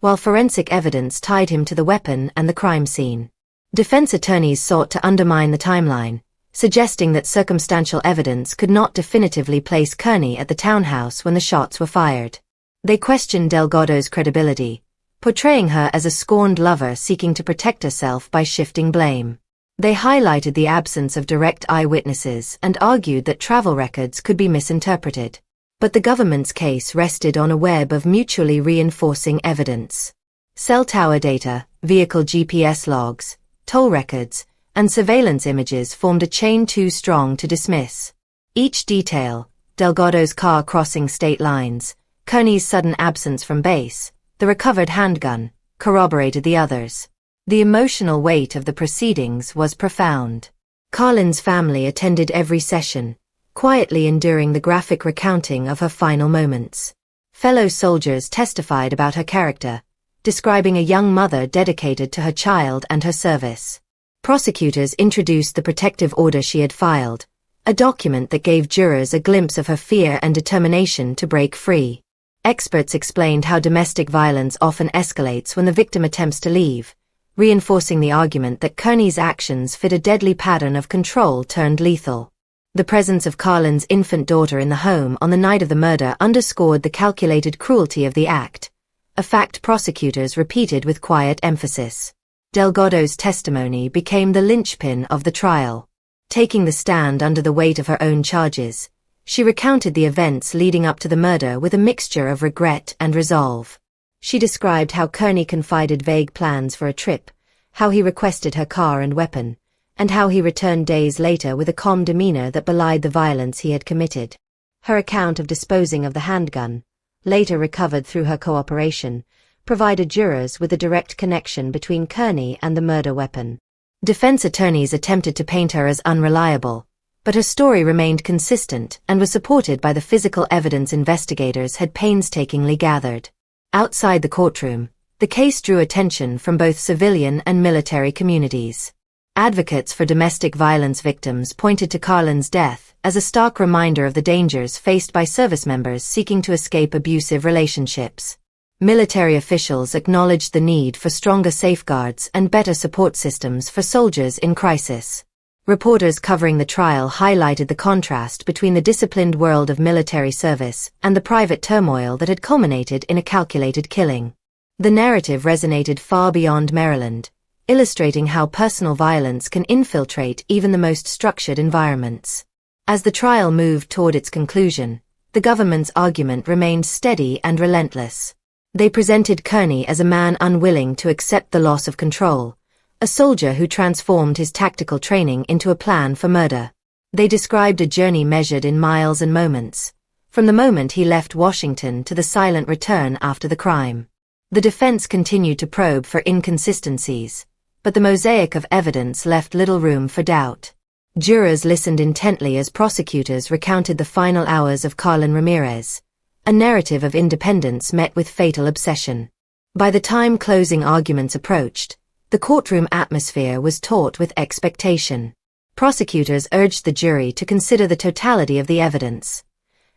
while forensic evidence tied him to the weapon and the crime scene. Defense attorneys sought to undermine the timeline, suggesting that circumstantial evidence could not definitively place Kearney at the townhouse when the shots were fired. They questioned Delgado's credibility, portraying her as a scorned lover seeking to protect herself by shifting blame. They highlighted the absence of direct eyewitnesses and argued that travel records could be misinterpreted. But the government's case rested on a web of mutually reinforcing evidence. Cell tower data, vehicle GPS logs, toll records, and surveillance images formed a chain too strong to dismiss. Each detail, Delgado's car crossing state lines, Kearney's sudden absence from base, the recovered handgun, corroborated the others. The emotional weight of the proceedings was profound. Carlin's family attended every session, quietly enduring the graphic recounting of her final moments. Fellow soldiers testified about her character, describing a young mother dedicated to her child and her service. Prosecutors introduced the protective order she had filed, a document that gave jurors a glimpse of her fear and determination to break free. Experts explained how domestic violence often escalates when the victim attempts to leave, reinforcing the argument that Kearney's actions fit a deadly pattern of control turned lethal. The presence of Carlin's infant daughter in the home on the night of the murder underscored the calculated cruelty of the act, a fact prosecutors repeated with quiet emphasis. Delgado's testimony became the linchpin of the trial. Taking the stand under the weight of her own charges, she recounted the events leading up to the murder with a mixture of regret and resolve. She described how Kearney confided vague plans for a trip, how he requested her car and weapon, and how he returned days later with a calm demeanor that belied the violence he had committed. Her account of disposing of the handgun, later recovered through her cooperation, provided jurors with a direct connection between Kearney and the murder weapon. Defense attorneys attempted to paint her as unreliable, but her story remained consistent and was supported by the physical evidence investigators had painstakingly gathered. Outside the courtroom, the case drew attention from both civilian and military communities. Advocates for domestic violence victims pointed to Carlin's death as a stark reminder of the dangers faced by service members seeking to escape abusive relationships. Military officials acknowledged the need for stronger safeguards and better support systems for soldiers in crisis. Reporters covering the trial highlighted the contrast between the disciplined world of military service and the private turmoil that had culminated in a calculated killing. The narrative resonated far beyond Maryland, illustrating how personal violence can infiltrate even the most structured environments. As the trial moved toward its conclusion, the government's argument remained steady and relentless. They presented Kearney as a man unwilling to accept the loss of control, a soldier who transformed his tactical training into a plan for murder. They described a journey measured in miles and moments, from the moment he left Washington to the silent return after the crime. The defense continued to probe for inconsistencies, but the mosaic of evidence left little room for doubt. Jurors listened intently as prosecutors recounted the final hours of Carlin Ramirez, a narrative of independence met with fatal obsession. By the time closing arguments approached, the courtroom atmosphere was taut with expectation. Prosecutors urged the jury to consider the totality of the evidence.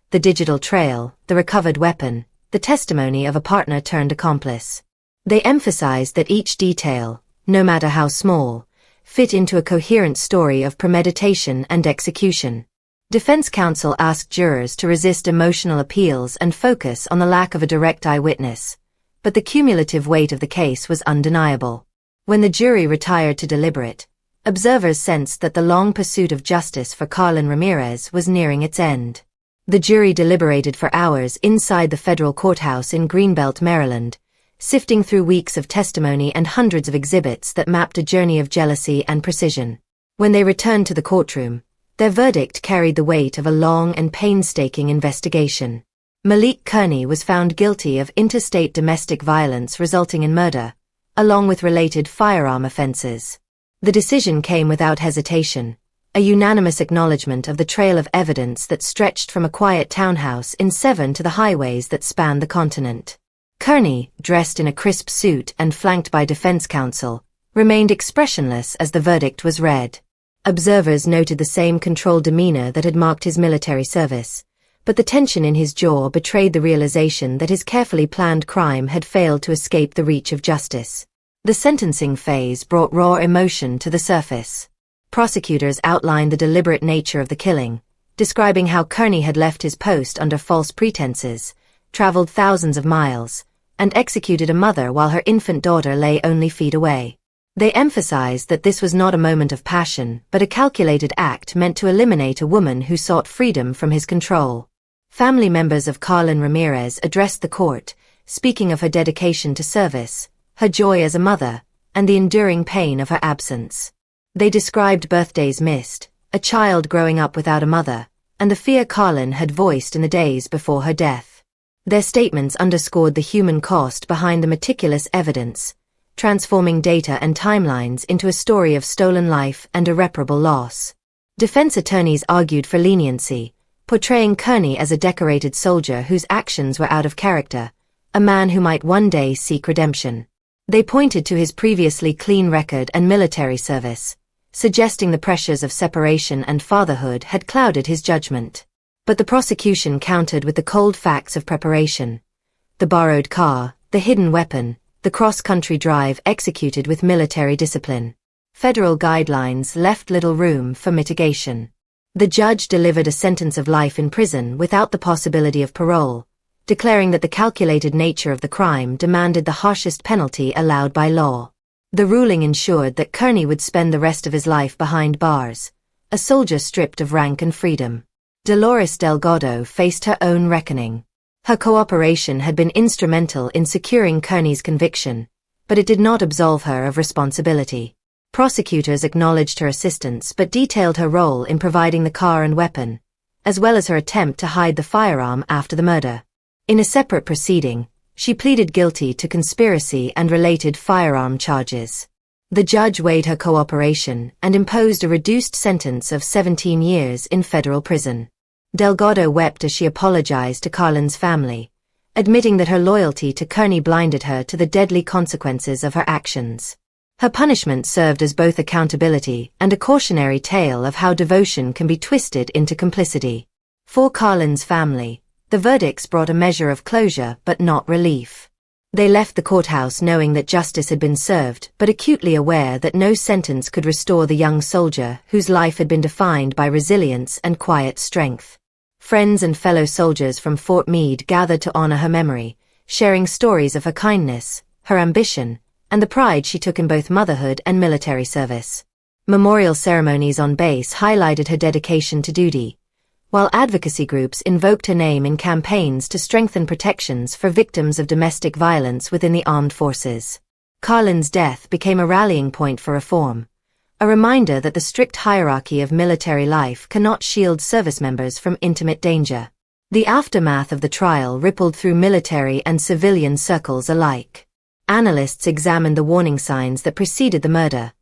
The digital trail, the recovered weapon, the testimony of a partner turned accomplice. They emphasized that each detail, no matter how small, fit into a coherent story of premeditation and execution. Defense counsel asked jurors to resist emotional appeals and focus on the lack of a direct eyewitness, but the cumulative weight of the case was undeniable. When the jury retired to deliberate, observers sensed that the long pursuit of justice for Carlin Ramirez was nearing its end. The jury deliberated for hours inside the federal courthouse in Greenbelt, Maryland, sifting through weeks of testimony and hundreds of exhibits that mapped a journey of jealousy and precision. When they returned to the courtroom, their verdict carried the weight of a long and painstaking investigation. Malik Kearney was found guilty of interstate domestic violence resulting in murder, along with related firearm offenses. The decision came without hesitation, a unanimous acknowledgement of the trail of evidence that stretched from a quiet townhouse in Severn to the highways that spanned the continent. Kearney, dressed in a crisp suit and flanked by defense counsel, remained expressionless as the verdict was read. Observers noted the same controlled demeanor that had marked his military service, but the tension in his jaw betrayed the realization that his carefully planned crime had failed to escape the reach of justice. The sentencing phase brought raw emotion to the surface. Prosecutors outlined the deliberate nature of the killing, describing how Kearney had left his post under false pretenses, traveled thousands of miles, and executed a mother while her infant daughter lay only feet away. They emphasized that this was not a moment of passion, but a calculated act meant to eliminate a woman who sought freedom from his control. Family members of Carlin Ramirez addressed the court, speaking of her dedication to service, her joy as a mother, and the enduring pain of her absence. They described birthdays missed, a child growing up without a mother, and the fear Carlin had voiced in the days before her death. Their statements underscored the human cost behind the meticulous evidence, transforming data and timelines into a story of stolen life and irreparable loss. Defense attorneys argued for leniency, portraying Kearney as a decorated soldier whose actions were out of character, a man who might one day seek redemption. They pointed to his previously clean record and military service, suggesting the pressures of separation and fatherhood had clouded his judgment. But the prosecution countered with the cold facts of preparation. The borrowed car, the hidden weapon, the cross-country drive executed with military discipline. Federal guidelines left little room for mitigation. The judge delivered a sentence of life in prison without the possibility of parole, declaring that the calculated nature of the crime demanded the harshest penalty allowed by law. The ruling ensured that Kearney would spend the rest of his life behind bars, a soldier stripped of rank and freedom. Dolores Delgado faced her own reckoning. Her cooperation had been instrumental in securing Kearney's conviction, but it did not absolve her of responsibility. Prosecutors acknowledged her assistance but detailed her role in providing the car and weapon, as well as her attempt to hide the firearm after the murder. In a separate proceeding, she pleaded guilty to conspiracy and related firearm charges. The judge weighed her cooperation and imposed a reduced sentence of 17 years in federal prison. Delgado wept as she apologized to Carlin's family, admitting that her loyalty to Kearney blinded her to the deadly consequences of her actions. Her punishment served as both accountability and a cautionary tale of how devotion can be twisted into complicity. For Carlin's family, the verdicts brought a measure of closure but not relief. They left the courthouse knowing that justice had been served, but acutely aware that no sentence could restore the young soldier whose life had been defined by resilience and quiet strength. Friends and fellow soldiers from Fort Meade gathered to honor her memory, sharing stories of her kindness, her ambition, and the pride she took in both motherhood and military service. Memorial ceremonies on base highlighted her dedication to duty, while advocacy groups invoked her name in campaigns to strengthen protections for victims of domestic violence within the armed forces. Carlin's death became a rallying point for reform, a reminder that the strict hierarchy of military life cannot shield service members from intimate danger. The aftermath of the trial rippled through military and civilian circles alike. Analysts examined the warning signs that preceded the murder,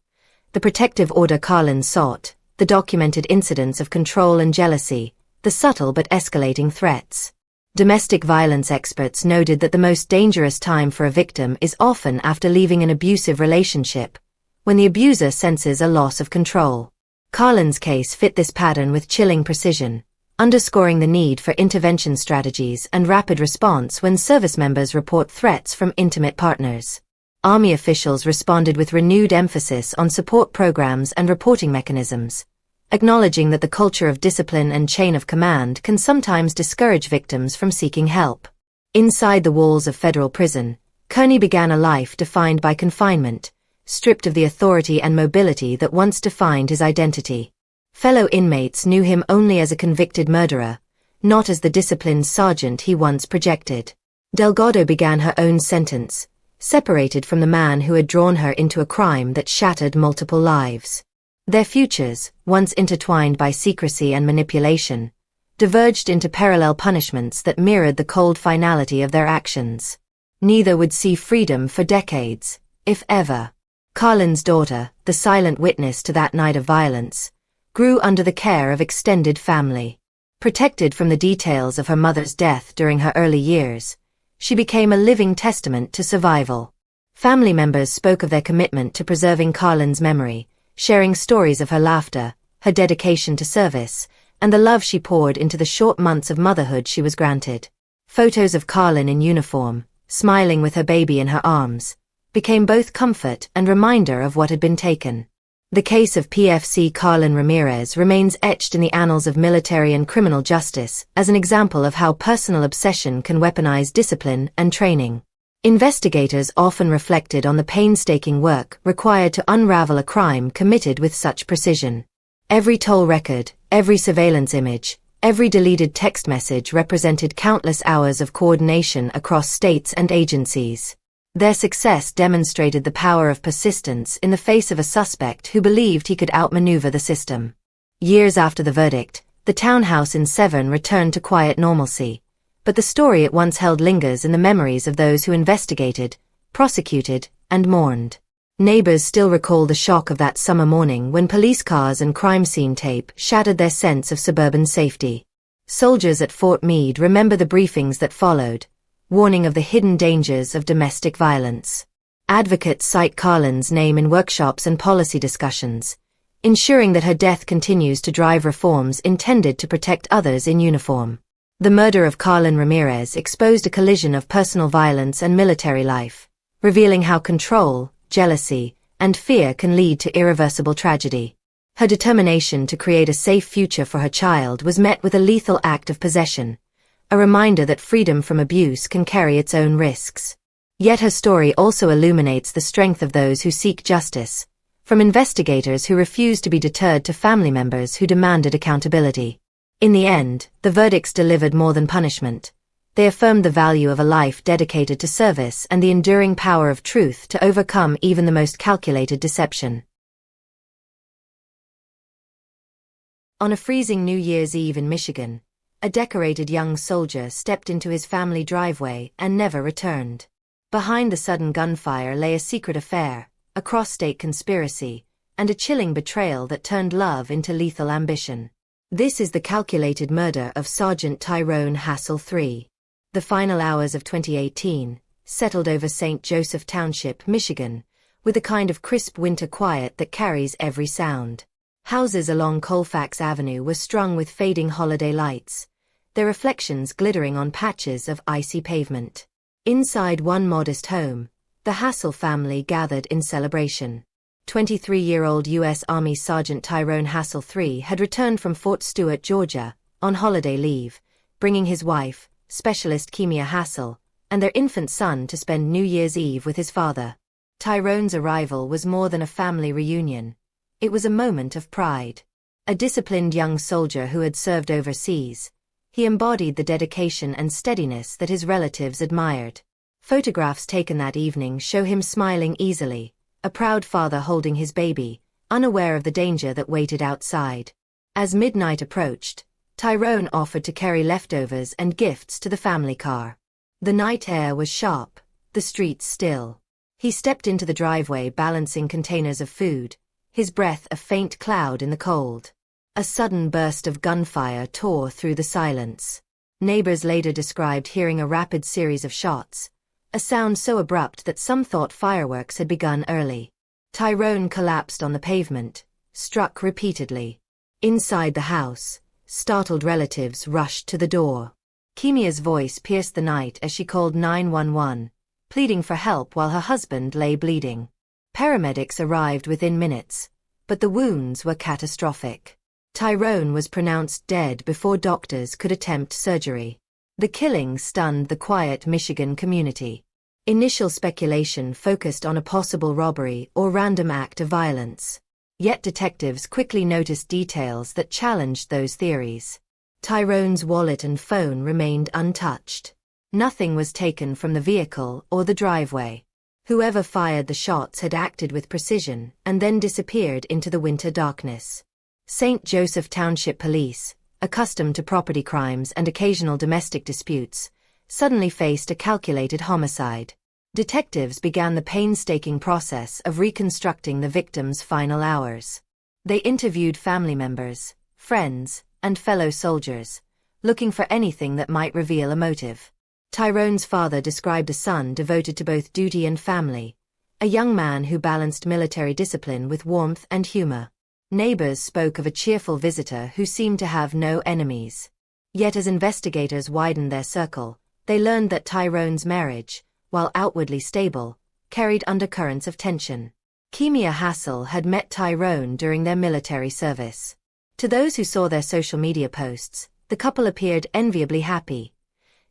the protective order Carlin sought, the documented incidents of control and jealousy, the subtle but escalating threats. Domestic violence experts noted that the most dangerous time for a victim is often after leaving an abusive relationship, when the abuser senses a loss of control. Carlin's case fit this pattern with chilling precision, underscoring the need for intervention strategies and rapid response when service members report threats from intimate partners. Army officials responded with renewed emphasis on support programs and reporting mechanisms, acknowledging that the culture of discipline and chain of command can sometimes discourage victims from seeking help. Inside the walls of federal prison, Kearney began a life defined by confinement, stripped of the authority and mobility that once defined his identity. Fellow inmates knew him only as a convicted murderer, not as the disciplined sergeant he once projected. Delgado began her own sentence, separated from the man who had drawn her into a crime that shattered multiple lives. Their futures, once intertwined by secrecy and manipulation, diverged into parallel punishments that mirrored the cold finality of their actions. Neither would see freedom for decades, if ever. Carlin's daughter, the silent witness to that night of violence, grew under the care of extended family. Protected from the details of her mother's death during her early years, she became a living testament to survival. Family members spoke of their commitment to preserving Carlin's memory, sharing stories of her laughter, her dedication to service, and the love she poured into the short months of motherhood she was granted. Photos of Carlin in uniform, smiling with her baby in her arms, became both comfort and reminder of what had been taken. The case of PFC Carlin Ramirez remains etched in the annals of military and criminal justice as an example of how personal obsession can weaponize discipline and training. Investigators often reflected on the painstaking work required to unravel a crime committed with such precision. Every toll record, every surveillance image, every deleted text message represented countless hours of coordination across states and agencies. Their success demonstrated the power of persistence in the face of a suspect who believed he could outmaneuver the system. Years after the verdict, the townhouse in Severn returned to quiet normalcy, but the story it once held lingers in the memories of those who investigated, prosecuted, and mourned. Neighbors still recall the shock of that summer morning when police cars and crime scene tape shattered their sense of suburban safety. Soldiers at Fort Meade remember the briefings that followed, warning of the hidden dangers of domestic violence. Advocates cite Carlin's name in workshops and policy discussions, ensuring that her death continues to drive reforms intended to protect others in uniform. The murder of Carlin Ramirez exposed a collision of personal violence and military life, revealing how control, jealousy, and fear can lead to irreversible tragedy. Her determination to create a safe future for her child was met with a lethal act of possession, a reminder that freedom from abuse can carry its own risks. Yet her story also illuminates the strength of those who seek justice, from investigators who refused to be deterred to family members who demanded accountability. In the end, the verdicts delivered more than punishment. They affirmed the value of a life dedicated to service and the enduring power of truth to overcome even the most calculated deception. On a freezing New Year's Eve in Michigan, a decorated young soldier stepped into his family driveway and never returned. Behind the sudden gunfire lay a secret affair, a cross-state conspiracy, and a chilling betrayal that turned love into lethal ambition. This is the calculated murder of Sergeant Tyrone Hassel III. The final hours of 2018 settled over St. Joseph Township, Michigan, with a kind of crisp winter quiet that carries every sound. Houses along Colfax Avenue were strung with fading holiday lights, their reflections glittering on patches of icy pavement. Inside one modest home, the Hassel family gathered in celebration. 23-year-old U.S. Army Sergeant Tyrone Hassel III had returned from Fort Stewart, Georgia, on holiday leave, bringing his wife, Specialist Kimia Hassel, and their infant son to spend New Year's Eve with his father. Tyrone's arrival was more than a family reunion. It was a moment of pride. A disciplined young soldier who had served overseas, he embodied the dedication and steadiness that his relatives admired. Photographs taken that evening show him smiling easily, a proud father holding his baby, unaware of the danger that waited outside. As midnight approached, Tyrone offered to carry leftovers and gifts to the family car. The night air was sharp, the streets still. He stepped into the driveway balancing containers of food, his breath a faint cloud in the cold. A sudden burst of gunfire tore through the silence. Neighbors later described hearing a rapid series of shots, a sound so abrupt that some thought fireworks had begun early. Tyrone collapsed on the pavement, struck repeatedly. Inside the house, startled relatives rushed to the door. Kimia's voice pierced the night as she called 911, pleading for help while her husband lay bleeding. Paramedics arrived within minutes, but the wounds were catastrophic. Tyrone was pronounced dead before doctors could attempt surgery. The killing stunned the quiet Michigan community. Initial speculation focused on a possible robbery or random act of violence. Yet detectives quickly noticed details that challenged those theories. Tyrone's wallet and phone remained untouched. Nothing was taken from the vehicle or the driveway. Whoever fired the shots had acted with precision and then disappeared into the winter darkness. St. Joseph Township Police, accustomed to property crimes and occasional domestic disputes, suddenly faced a calculated homicide. Detectives began the painstaking process of reconstructing the victim's final hours. They interviewed family members, friends, and fellow soldiers, looking for anything that might reveal a motive. Tyrone's father described a son devoted to both duty and family, a young man who balanced military discipline with warmth and humor. Neighbors spoke of a cheerful visitor who seemed to have no enemies. Yet as investigators widened their circle, they learned that Tyrone's marriage, while outwardly stable, carried undercurrents of tension. Kimia Hassel had met Tyrone during their military service. To those who saw their social media posts, the couple appeared enviably happy.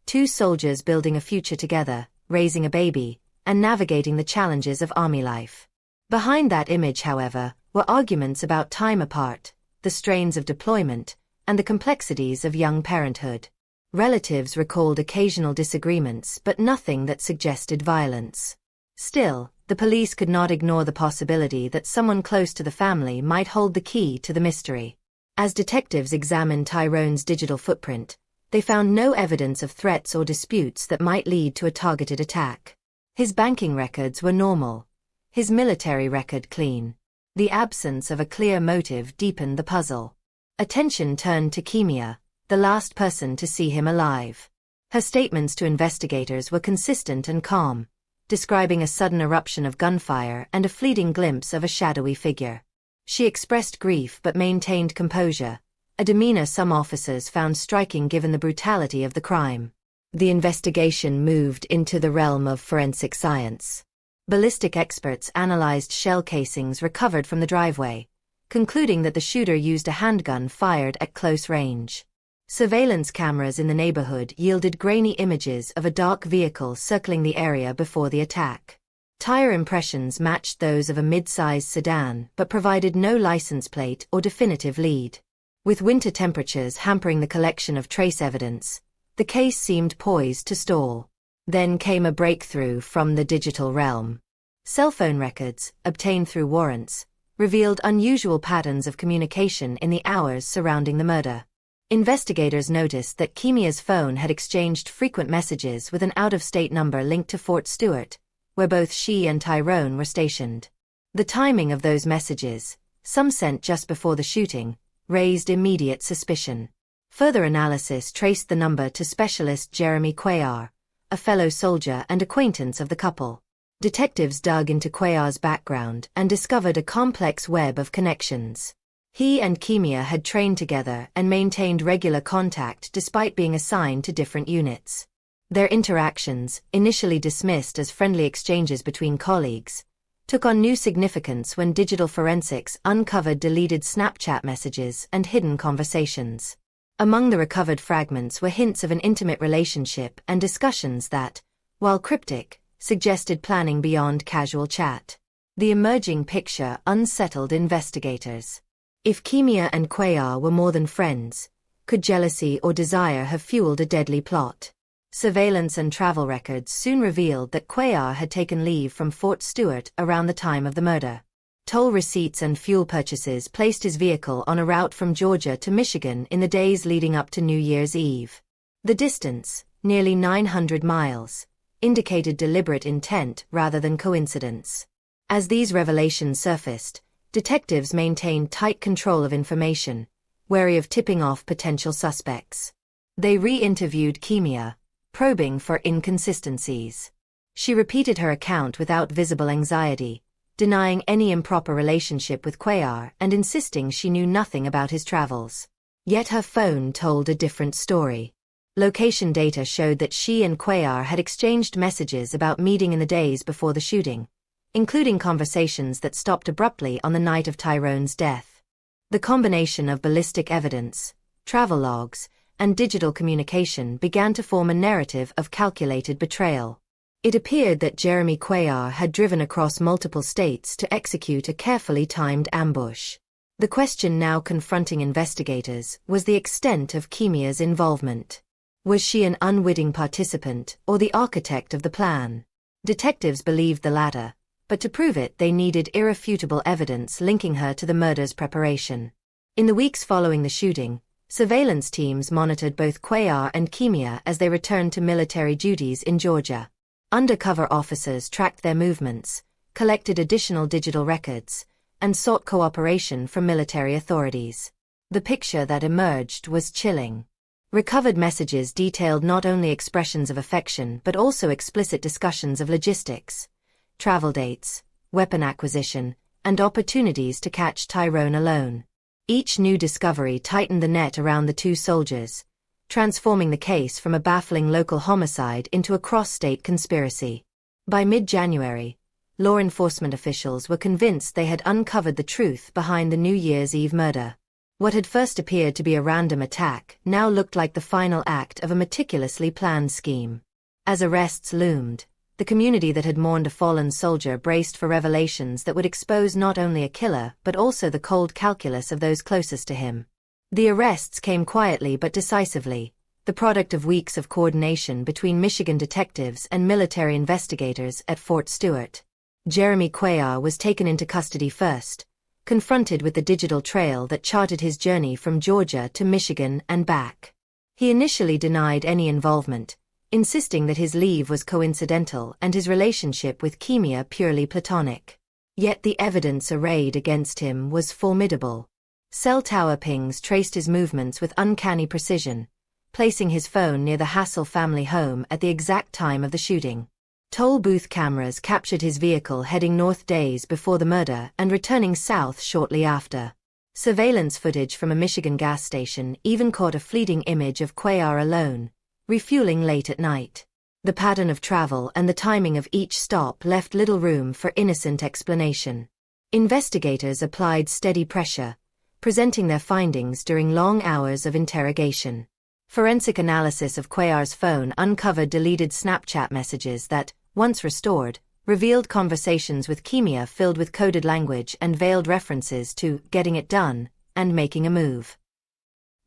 Two soldiers building a future together, raising a baby, and navigating the challenges of army life. Behind that image, however, were arguments about time apart, the strains of deployment, and the complexities of young parenthood. Relatives recalled occasional disagreements but nothing that suggested violence. Still, the police could not ignore the possibility that someone close to the family might hold the key to the mystery. As detectives examined Tyrone's digital footprint, they found no evidence of threats or disputes that might lead to a targeted attack. His banking records were normal, his military record clean. The absence of a clear motive deepened the puzzle. Attention turned to Kimia, the last person to see him alive. Her statements to investigators were consistent and calm, describing a sudden eruption of gunfire and a fleeting glimpse of a shadowy figure. She expressed grief but maintained composure, a demeanor some officers found striking given the brutality of the crime. The investigation moved into the realm of forensic science. Ballistic experts analyzed shell casings recovered from the driveway, concluding that the shooter used a handgun fired at close range. Surveillance cameras in the neighborhood yielded grainy images of a dark vehicle circling the area before the attack. Tire impressions matched those of a mid-sized sedan but provided no license plate or definitive lead. With winter temperatures hampering the collection of trace evidence, the case seemed poised to stall. Then came a breakthrough from the digital realm. Cell phone records, obtained through warrants, revealed unusual patterns of communication in the hours surrounding the murder. Investigators noticed that Kimia's phone had exchanged frequent messages with an out-of-state number linked to Fort Stewart, where both she and Tyrone were stationed. The timing of those messages, some sent just before the shooting, raised immediate suspicion. Further analysis traced the number to specialist Jeremy Cuellar, a fellow soldier and acquaintance of the couple. Detectives dug into Cuellar's background and discovered a complex web of connections. He and Kimia had trained together and maintained regular contact despite being assigned to different units. Their interactions, initially dismissed as friendly exchanges between colleagues, took on new significance when digital forensics uncovered deleted Snapchat messages and hidden conversations. Among the recovered fragments were hints of an intimate relationship and discussions that, while cryptic, suggested planning beyond casual chat. The emerging picture unsettled investigators. If Kimia and Cuellar were more than friends, could jealousy or desire have fueled a deadly plot? Surveillance and travel records soon revealed that Cuellar had taken leave from Fort Stewart around the time of the murder. Toll receipts and fuel purchases placed his vehicle on a route from Georgia to Michigan in the days leading up to New Year's Eve. The distance, nearly 900 miles, indicated deliberate intent rather than coincidence. As these revelations surfaced, detectives maintained tight control of information, wary of tipping off potential suspects. They re-interviewed Kimia, probing for inconsistencies. She repeated her account without visible anxiety, denying any improper relationship with Cuellar and insisting she knew nothing about his travels. Yet her phone told a different story. Location data showed that she and Cuellar had exchanged messages about meeting in the days before the shooting, including conversations that stopped abruptly on the night of Tyrone's death. The combination of ballistic evidence, travel logs, and digital communication began to form a narrative of calculated betrayal. It appeared that Jeremy Cuellar had driven across multiple states to execute a carefully timed ambush. The question now confronting investigators was the extent of Kimia's involvement. Was she an unwitting participant or the architect of the plan? Detectives believed the latter, but to prove it they needed irrefutable evidence linking her to the murder's preparation. In the weeks following the shooting, surveillance teams monitored both Cuellar and Kimia as they returned to military duties in Georgia. Undercover officers tracked their movements, collected additional digital records, and sought cooperation from military authorities. The picture that emerged was chilling. Recovered messages detailed not only expressions of affection but also explicit discussions of logistics, travel dates, weapon acquisition, and opportunities to catch Tyrone alone. Each new discovery tightened the net around the two soldiers, transforming the case from a baffling local homicide into a cross-state conspiracy. By mid-January, law enforcement officials were convinced they had uncovered the truth behind the New Year's Eve murder. What had first appeared to be a random attack now looked like the final act of a meticulously planned scheme. As arrests loomed, the community that had mourned a fallen soldier braced for revelations that would expose not only a killer but also the cold calculus of those closest to him. The arrests came quietly but decisively, the product of weeks of coordination between Michigan detectives and military investigators at Fort Stewart. Jeremy Cuellar was taken into custody first, confronted with the digital trail that charted his journey from Georgia to Michigan and back. He initially denied any involvement, insisting that his leave was coincidental and his relationship with Kimia purely platonic. Yet the evidence arrayed against him was formidable. Cell tower pings traced his movements with uncanny precision, placing his phone near the Hassel family home at the exact time of the shooting. Toll booth cameras captured his vehicle heading north days before the murder and returning south shortly after. Surveillance footage from a Michigan gas station even caught a fleeting image of Cuellar alone, refueling late at night. The pattern of travel and the timing of each stop left little room for innocent explanation. Investigators applied steady pressure, presenting their findings during long hours of interrogation. Forensic analysis of Cuellar's phone uncovered deleted Snapchat messages that, once restored, revealed conversations with Kimia filled with coded language and veiled references to getting it done and making a move.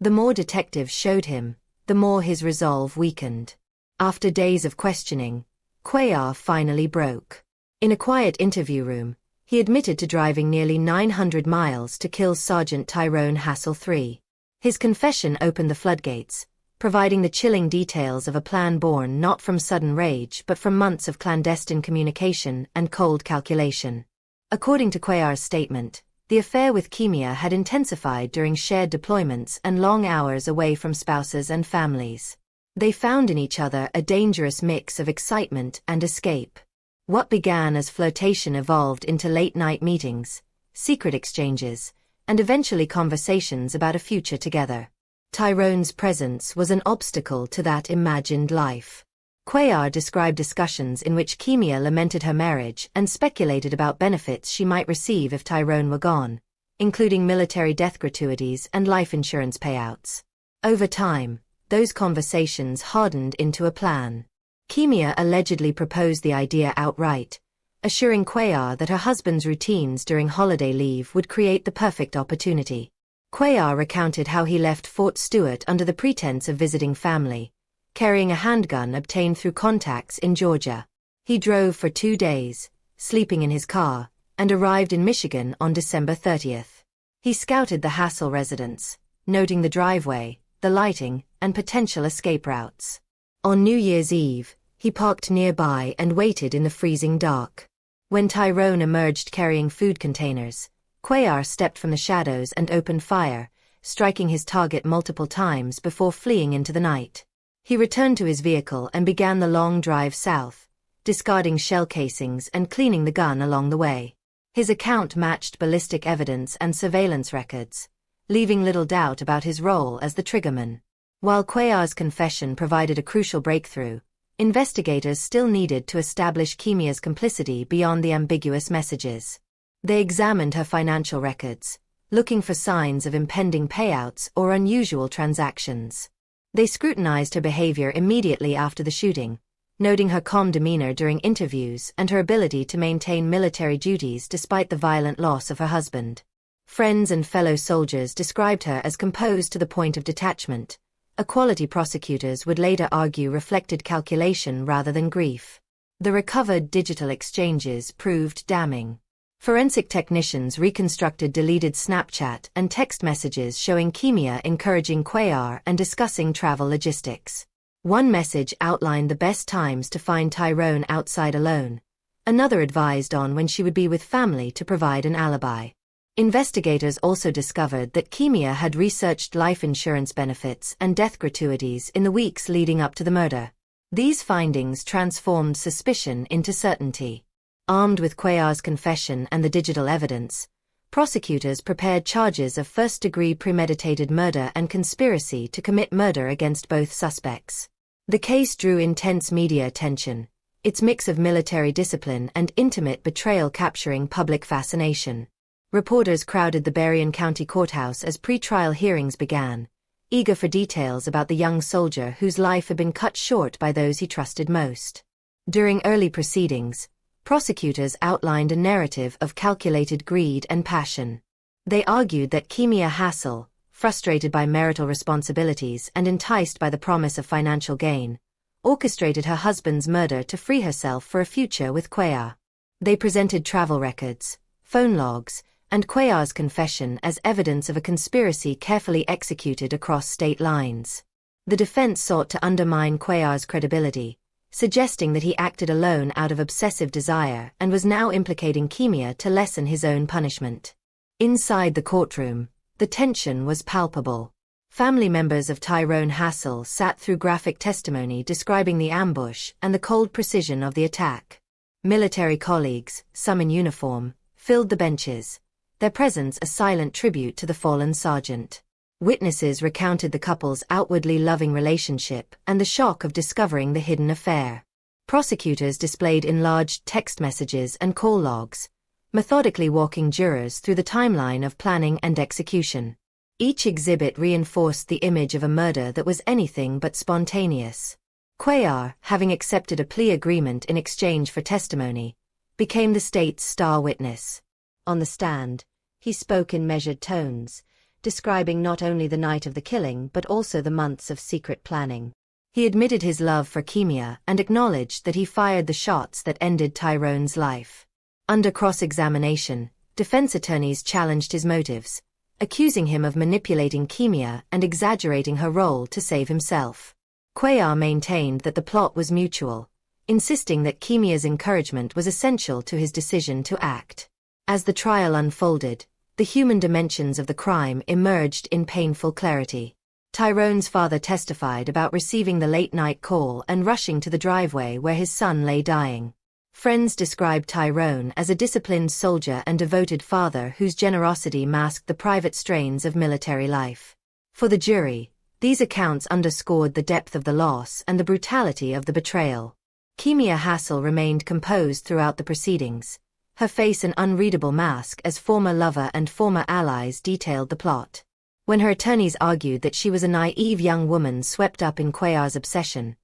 The more detectives showed him, the more his resolve weakened. After days of questioning, Cuellar finally broke. In a quiet interview room, he admitted to driving nearly 900 miles to kill Sergeant Tyrone Hassel III. His confession opened the floodgates, providing the chilling details of a plan born not from sudden rage but from months of clandestine communication and cold calculation. According to Cuellar's statement, the affair with Kimia had intensified during shared deployments and long hours away from spouses and families. They found in each other a dangerous mix of excitement and escape. What began as flirtation evolved into late-night meetings, secret exchanges, and eventually conversations about a future together. Tyrone's presence was an obstacle to that imagined life. Cuellar described discussions in which Kimia lamented her marriage and speculated about benefits she might receive if Tyrone were gone, including military death gratuities and life insurance payouts. Over time, those conversations hardened into a plan. Kimia allegedly proposed the idea outright, assuring Cuellar that her husband's routines during holiday leave would create the perfect opportunity. Cuellar recounted how he left Fort Stewart under the pretense of visiting family, carrying a handgun obtained through contacts in Georgia. He drove for 2 days, sleeping in his car, and arrived in Michigan on December 30th. He scouted the Hassel residence, noting the driveway, the lighting, and potential escape routes. On New Year's Eve, he parked nearby and waited in the freezing dark. When Tyrone emerged carrying food containers, Cuellar stepped from the shadows and opened fire, striking his target multiple times before fleeing into the night. He returned to his vehicle and began the long drive south, discarding shell casings and cleaning the gun along the way. His account matched ballistic evidence and surveillance records, leaving little doubt about his role as the triggerman. While Cuellar's confession provided a crucial breakthrough, investigators still needed to establish Kimia's complicity beyond the ambiguous messages. They examined her financial records, looking for signs of impending payouts or unusual transactions. They scrutinized her behavior immediately after the shooting, noting her calm demeanor during interviews and her ability to maintain military duties despite the violent loss of her husband. Friends and fellow soldiers described her as composed to the point of detachment, a quality prosecutors would later argue reflected calculation rather than grief. The recovered digital exchanges proved damning. Forensic technicians reconstructed deleted Snapchat and text messages showing Kimia encouraging Cuellar and discussing travel logistics. One message outlined the best times to find Tyrone outside alone. Another advised on when she would be with family to provide an alibi. Investigators also discovered that Kimia had researched life insurance benefits and death gratuities in the weeks leading up to the murder. These findings transformed suspicion into certainty. Armed with Cuellar's confession and the digital evidence, prosecutors prepared charges of first-degree premeditated murder and conspiracy to commit murder against both suspects. The case drew intense media attention, its mix of military discipline and intimate betrayal capturing public fascination. Reporters crowded the Berrien County Courthouse as pre-trial hearings began, eager for details about the young soldier whose life had been cut short by those he trusted most. During early proceedings, prosecutors outlined a narrative of calculated greed and passion. They argued that Kimia Hassel, frustrated by marital responsibilities and enticed by the promise of financial gain, orchestrated her husband's murder to free herself for a future with Cuellar. They presented travel records, phone logs, and Cuellar's confession as evidence of a conspiracy carefully executed across state lines. The defense sought to undermine Cuellar's credibility, suggesting that he acted alone out of obsessive desire and was now implicating Kimia to lessen his own punishment. Inside the courtroom, the tension was palpable. Family members of Tyrone Hassel sat through graphic testimony describing the ambush and the cold precision of the attack. Military colleagues, some in uniform, filled the benches, their presence a silent tribute to the fallen sergeant. Witnesses recounted the couple's outwardly loving relationship and the shock of discovering the hidden affair. Prosecutors displayed enlarged text messages and call logs, methodically walking jurors through the timeline of planning and execution. Each exhibit reinforced the image of a murder that was anything but spontaneous. Cuellar, having accepted a plea agreement in exchange for testimony, became the state's star witness. On the stand, he spoke in measured tones, describing not only the night of the killing but also the months of secret planning. He admitted his love for Kimia and acknowledged that he fired the shots that ended Tyrone's life. Under cross-examination, defense attorneys challenged his motives, accusing him of manipulating Kimia and exaggerating her role to save himself. Cuellar maintained that the plot was mutual, insisting that Kimia's encouragement was essential to his decision to act. As the trial unfolded, the human dimensions of the crime emerged in painful clarity. Tyrone's father testified about receiving the late-night call and rushing to the driveway where his son lay dying. Friends described Tyrone as a disciplined soldier and devoted father whose generosity masked the private strains of military life. For the jury, these accounts underscored the depth of the loss and the brutality of the betrayal. Kimia Hassel remained composed throughout the proceedings, her face an unreadable mask as former lover and former allies detailed the plot. When her attorneys argued that she was a naive young woman swept up in Cuellar's obsession,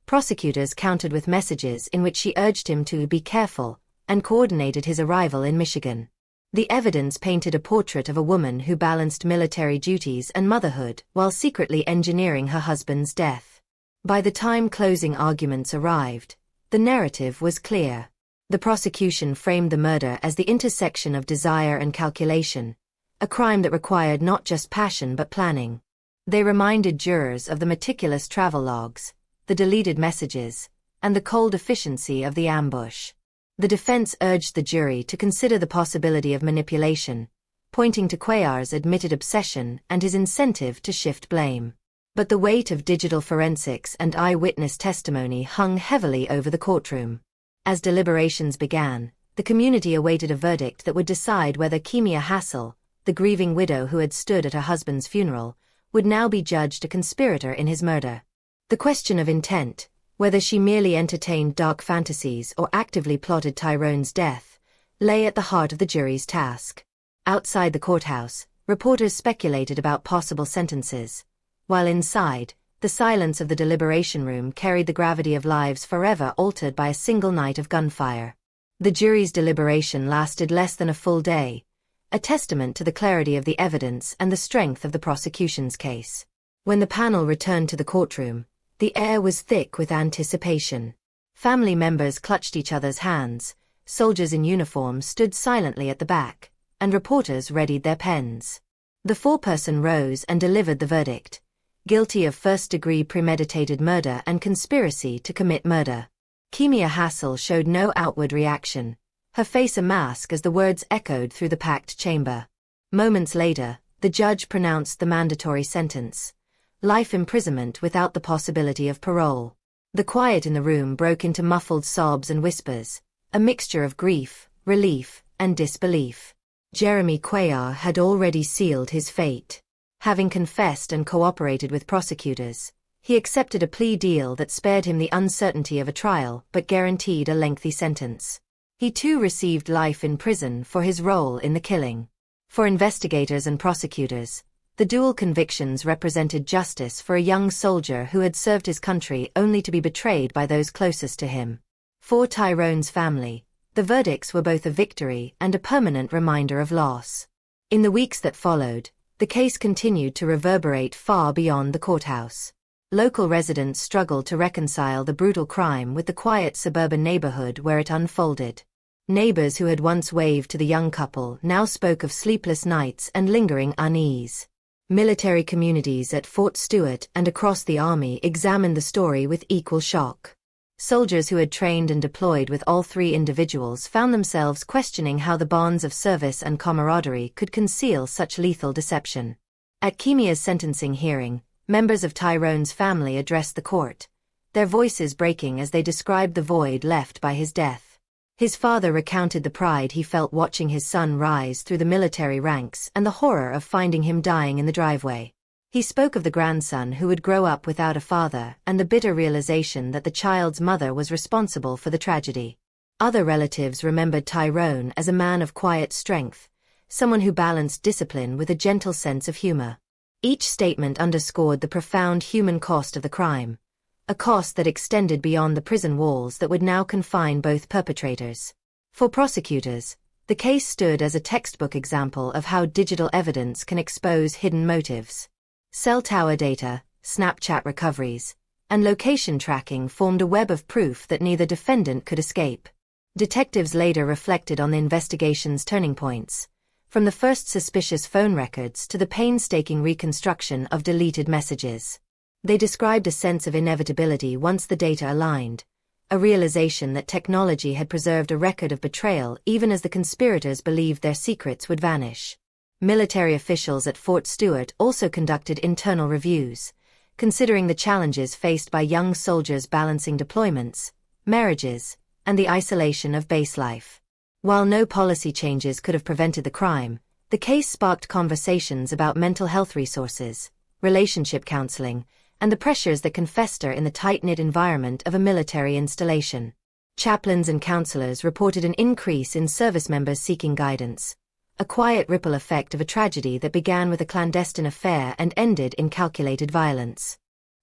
prosecutors countered with messages in which she urged him to be careful and coordinated his arrival in Michigan. The evidence painted a portrait of a woman who balanced military duties and motherhood while secretly engineering her husband's death. By the time closing arguments arrived, the narrative was clear. The prosecution framed the murder as the intersection of desire and calculation, a crime that required not just passion but planning. They reminded jurors of the meticulous travel logs, the deleted messages, and the cold efficiency of the ambush. The defense urged the jury to consider the possibility of manipulation, pointing to Cuellar's admitted obsession and his incentive to shift blame. But the weight of digital forensics and eyewitness testimony hung heavily over the courtroom. As deliberations began, the community awaited a verdict that would decide whether Kimia Hassel, the grieving widow who had stood at her husband's funeral, would now be judged a conspirator in his murder. The question of intent, whether she merely entertained dark fantasies or actively plotted Tyrone's death, lay at the heart of the jury's task. Outside the courthouse, reporters speculated about possible sentences, while inside, the silence of the deliberation room carried the gravity of lives forever altered by a single night of gunfire. The jury's deliberation lasted less than a full day, a testament to the clarity of the evidence and the strength of the prosecution's case. When the panel returned to the courtroom, the air was thick with anticipation. Family members clutched each other's hands, soldiers in uniform stood silently at the back, and reporters readied their pens. The foreperson rose and delivered the verdict: guilty of first-degree premeditated murder and conspiracy to commit murder. Kimia Hassel showed no outward reaction, her face a mask as the words echoed through the packed chamber. Moments later, the judge pronounced the mandatory sentence: life imprisonment without the possibility of parole. The quiet in the room broke into muffled sobs and whispers, a mixture of grief, relief, and disbelief. Jeremy Cuellar had already sealed his fate. Having confessed and cooperated with prosecutors, he accepted a plea deal that spared him the uncertainty of a trial but guaranteed a lengthy sentence. He too received life in prison for his role in the killing. For investigators and prosecutors, the dual convictions represented justice for a young soldier who had served his country only to be betrayed by those closest to him. For Tyrone's family, the verdicts were both a victory and a permanent reminder of loss. In the weeks that followed, the case continued to reverberate far beyond the courthouse. Local residents struggled to reconcile the brutal crime with the quiet suburban neighborhood where it unfolded. Neighbors who had once waved to the young couple now spoke of sleepless nights and lingering unease. Military communities at Fort Stewart and across the army examined the story with equal shock. Soldiers who had trained and deployed with all three individuals found themselves questioning how the bonds of service and camaraderie could conceal such lethal deception. At Kimia's sentencing hearing, members of Tyrone's family addressed the court, their voices breaking as they described the void left by his death. His father recounted the pride he felt watching his son rise through the military ranks and the horror of finding him dying in the driveway. He spoke of the grandson who would grow up without a father and the bitter realization that the child's mother was responsible for the tragedy. Other relatives remembered Tyrone as a man of quiet strength, someone who balanced discipline with a gentle sense of humor. Each statement underscored the profound human cost of the crime, a cost that extended beyond the prison walls that would now confine both perpetrators. For prosecutors, the case stood as a textbook example of how digital evidence can expose hidden motives. Cell tower data, Snapchat recoveries, and location tracking formed a web of proof that neither defendant could escape. Detectives later reflected on the investigation's turning points, from the first suspicious phone records to the painstaking reconstruction of deleted messages. They described a sense of inevitability once the data aligned, a realization that technology had preserved a record of betrayal even as the conspirators believed their secrets would vanish. Military officials at Fort Stewart also conducted internal reviews, considering the challenges faced by young soldiers balancing deployments, marriages, and the isolation of base life. While no policy changes could have prevented the crime, the case sparked conversations about mental health resources, relationship counseling, and the pressures that can fester in the tight-knit environment of a military installation. Chaplains and counselors reported an increase in service members seeking guidance, a quiet ripple effect of a tragedy that began with a clandestine affair and ended in calculated violence.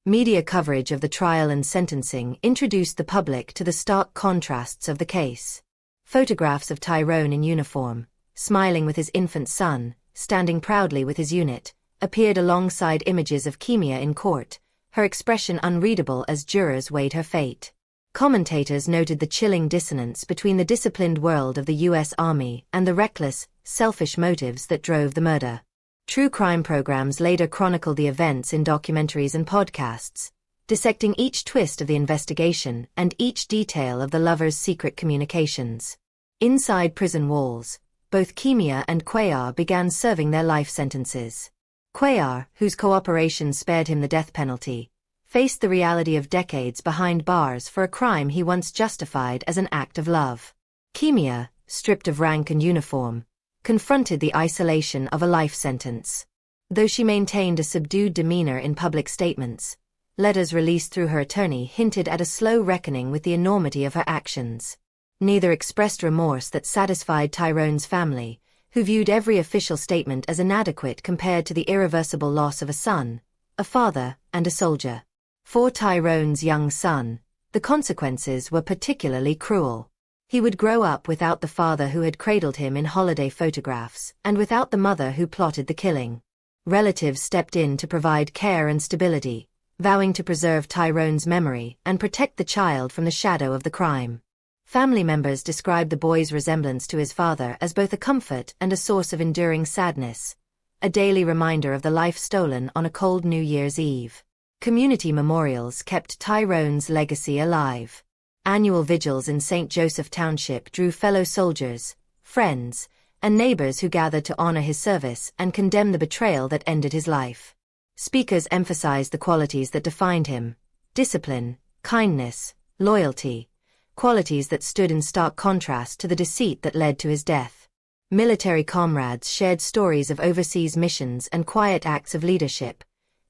Media coverage of the trial and sentencing introduced the public to the stark contrasts of the case. Photographs of Tyrone in uniform, smiling with his infant son, standing proudly with his unit, appeared alongside images of Kimia in court, her expression unreadable as jurors weighed her fate. Commentators noted the chilling dissonance between the disciplined world of the U.S. Army and the reckless, selfish motives that drove the murder. True crime programs later chronicled the events in documentaries and podcasts, dissecting each twist of the investigation and each detail of the lovers' secret communications. Inside prison walls, both Kimia and Cuellar began serving their life sentences. Cuellar, whose cooperation spared him the death penalty, faced the reality of decades behind bars for a crime he once justified as an act of love. Kimia, stripped of rank and uniform, confronted the isolation of a life sentence. Though she maintained a subdued demeanor in public statements, letters released through her attorney hinted at a slow reckoning with the enormity of her actions. Neither expressed remorse that satisfied Tyrone's family, who viewed every official statement as inadequate compared to the irreversible loss of a son, a father, and a soldier. For Tyrone's young son, the consequences were particularly cruel. He would grow up without the father who had cradled him in holiday photographs and without the mother who plotted the killing. Relatives stepped in to provide care and stability, vowing to preserve Tyrone's memory and protect the child from the shadow of the crime. Family members described the boy's resemblance to his father as both a comfort and a source of enduring sadness, a daily reminder of the life stolen on a cold New Year's Eve. Community memorials kept Tyrone's legacy alive. Annual vigils in St. Joseph Township drew fellow soldiers, friends, and neighbors who gathered to honor his service and condemn the betrayal that ended his life. Speakers emphasized the qualities that defined him: discipline, kindness, loyalty, qualities that stood in stark contrast to the deceit that led to his death. Military comrades shared stories of overseas missions and quiet acts of leadership,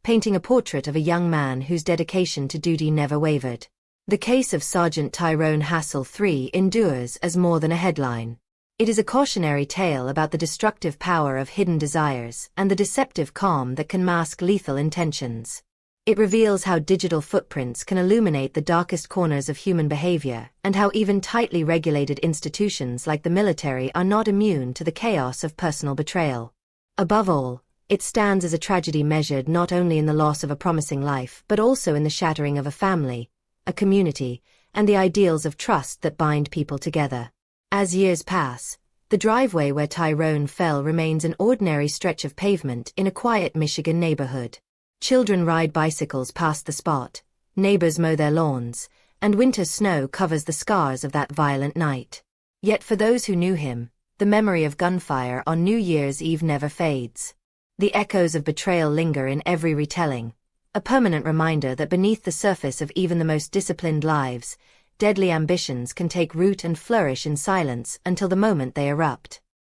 painting a portrait of a young man whose dedication to duty never wavered. The case of Sergeant Tyrone Hassel III endures as more than a headline. It is a cautionary tale about the destructive power of hidden desires and the deceptive calm that can mask lethal intentions. It reveals how digital footprints can illuminate the darkest corners of human behavior and how even tightly regulated institutions like the military are not immune to the chaos of personal betrayal. Above all, it stands as a tragedy measured not only in the loss of a promising life but also in the shattering of a family, a community, and the ideals of trust that bind people together. As years pass, the driveway where Tyrone fell remains an ordinary stretch of pavement in a quiet Michigan neighborhood. Children ride bicycles past the spot, neighbors mow their lawns, and winter snow covers the scars of that violent night. Yet for those who knew him, the memory of gunfire on New Year's Eve never fades. The echoes of betrayal linger in every retelling, a permanent reminder that beneath the surface of even the most disciplined lives, deadly ambitions can take root and flourish in silence until the moment they erupt.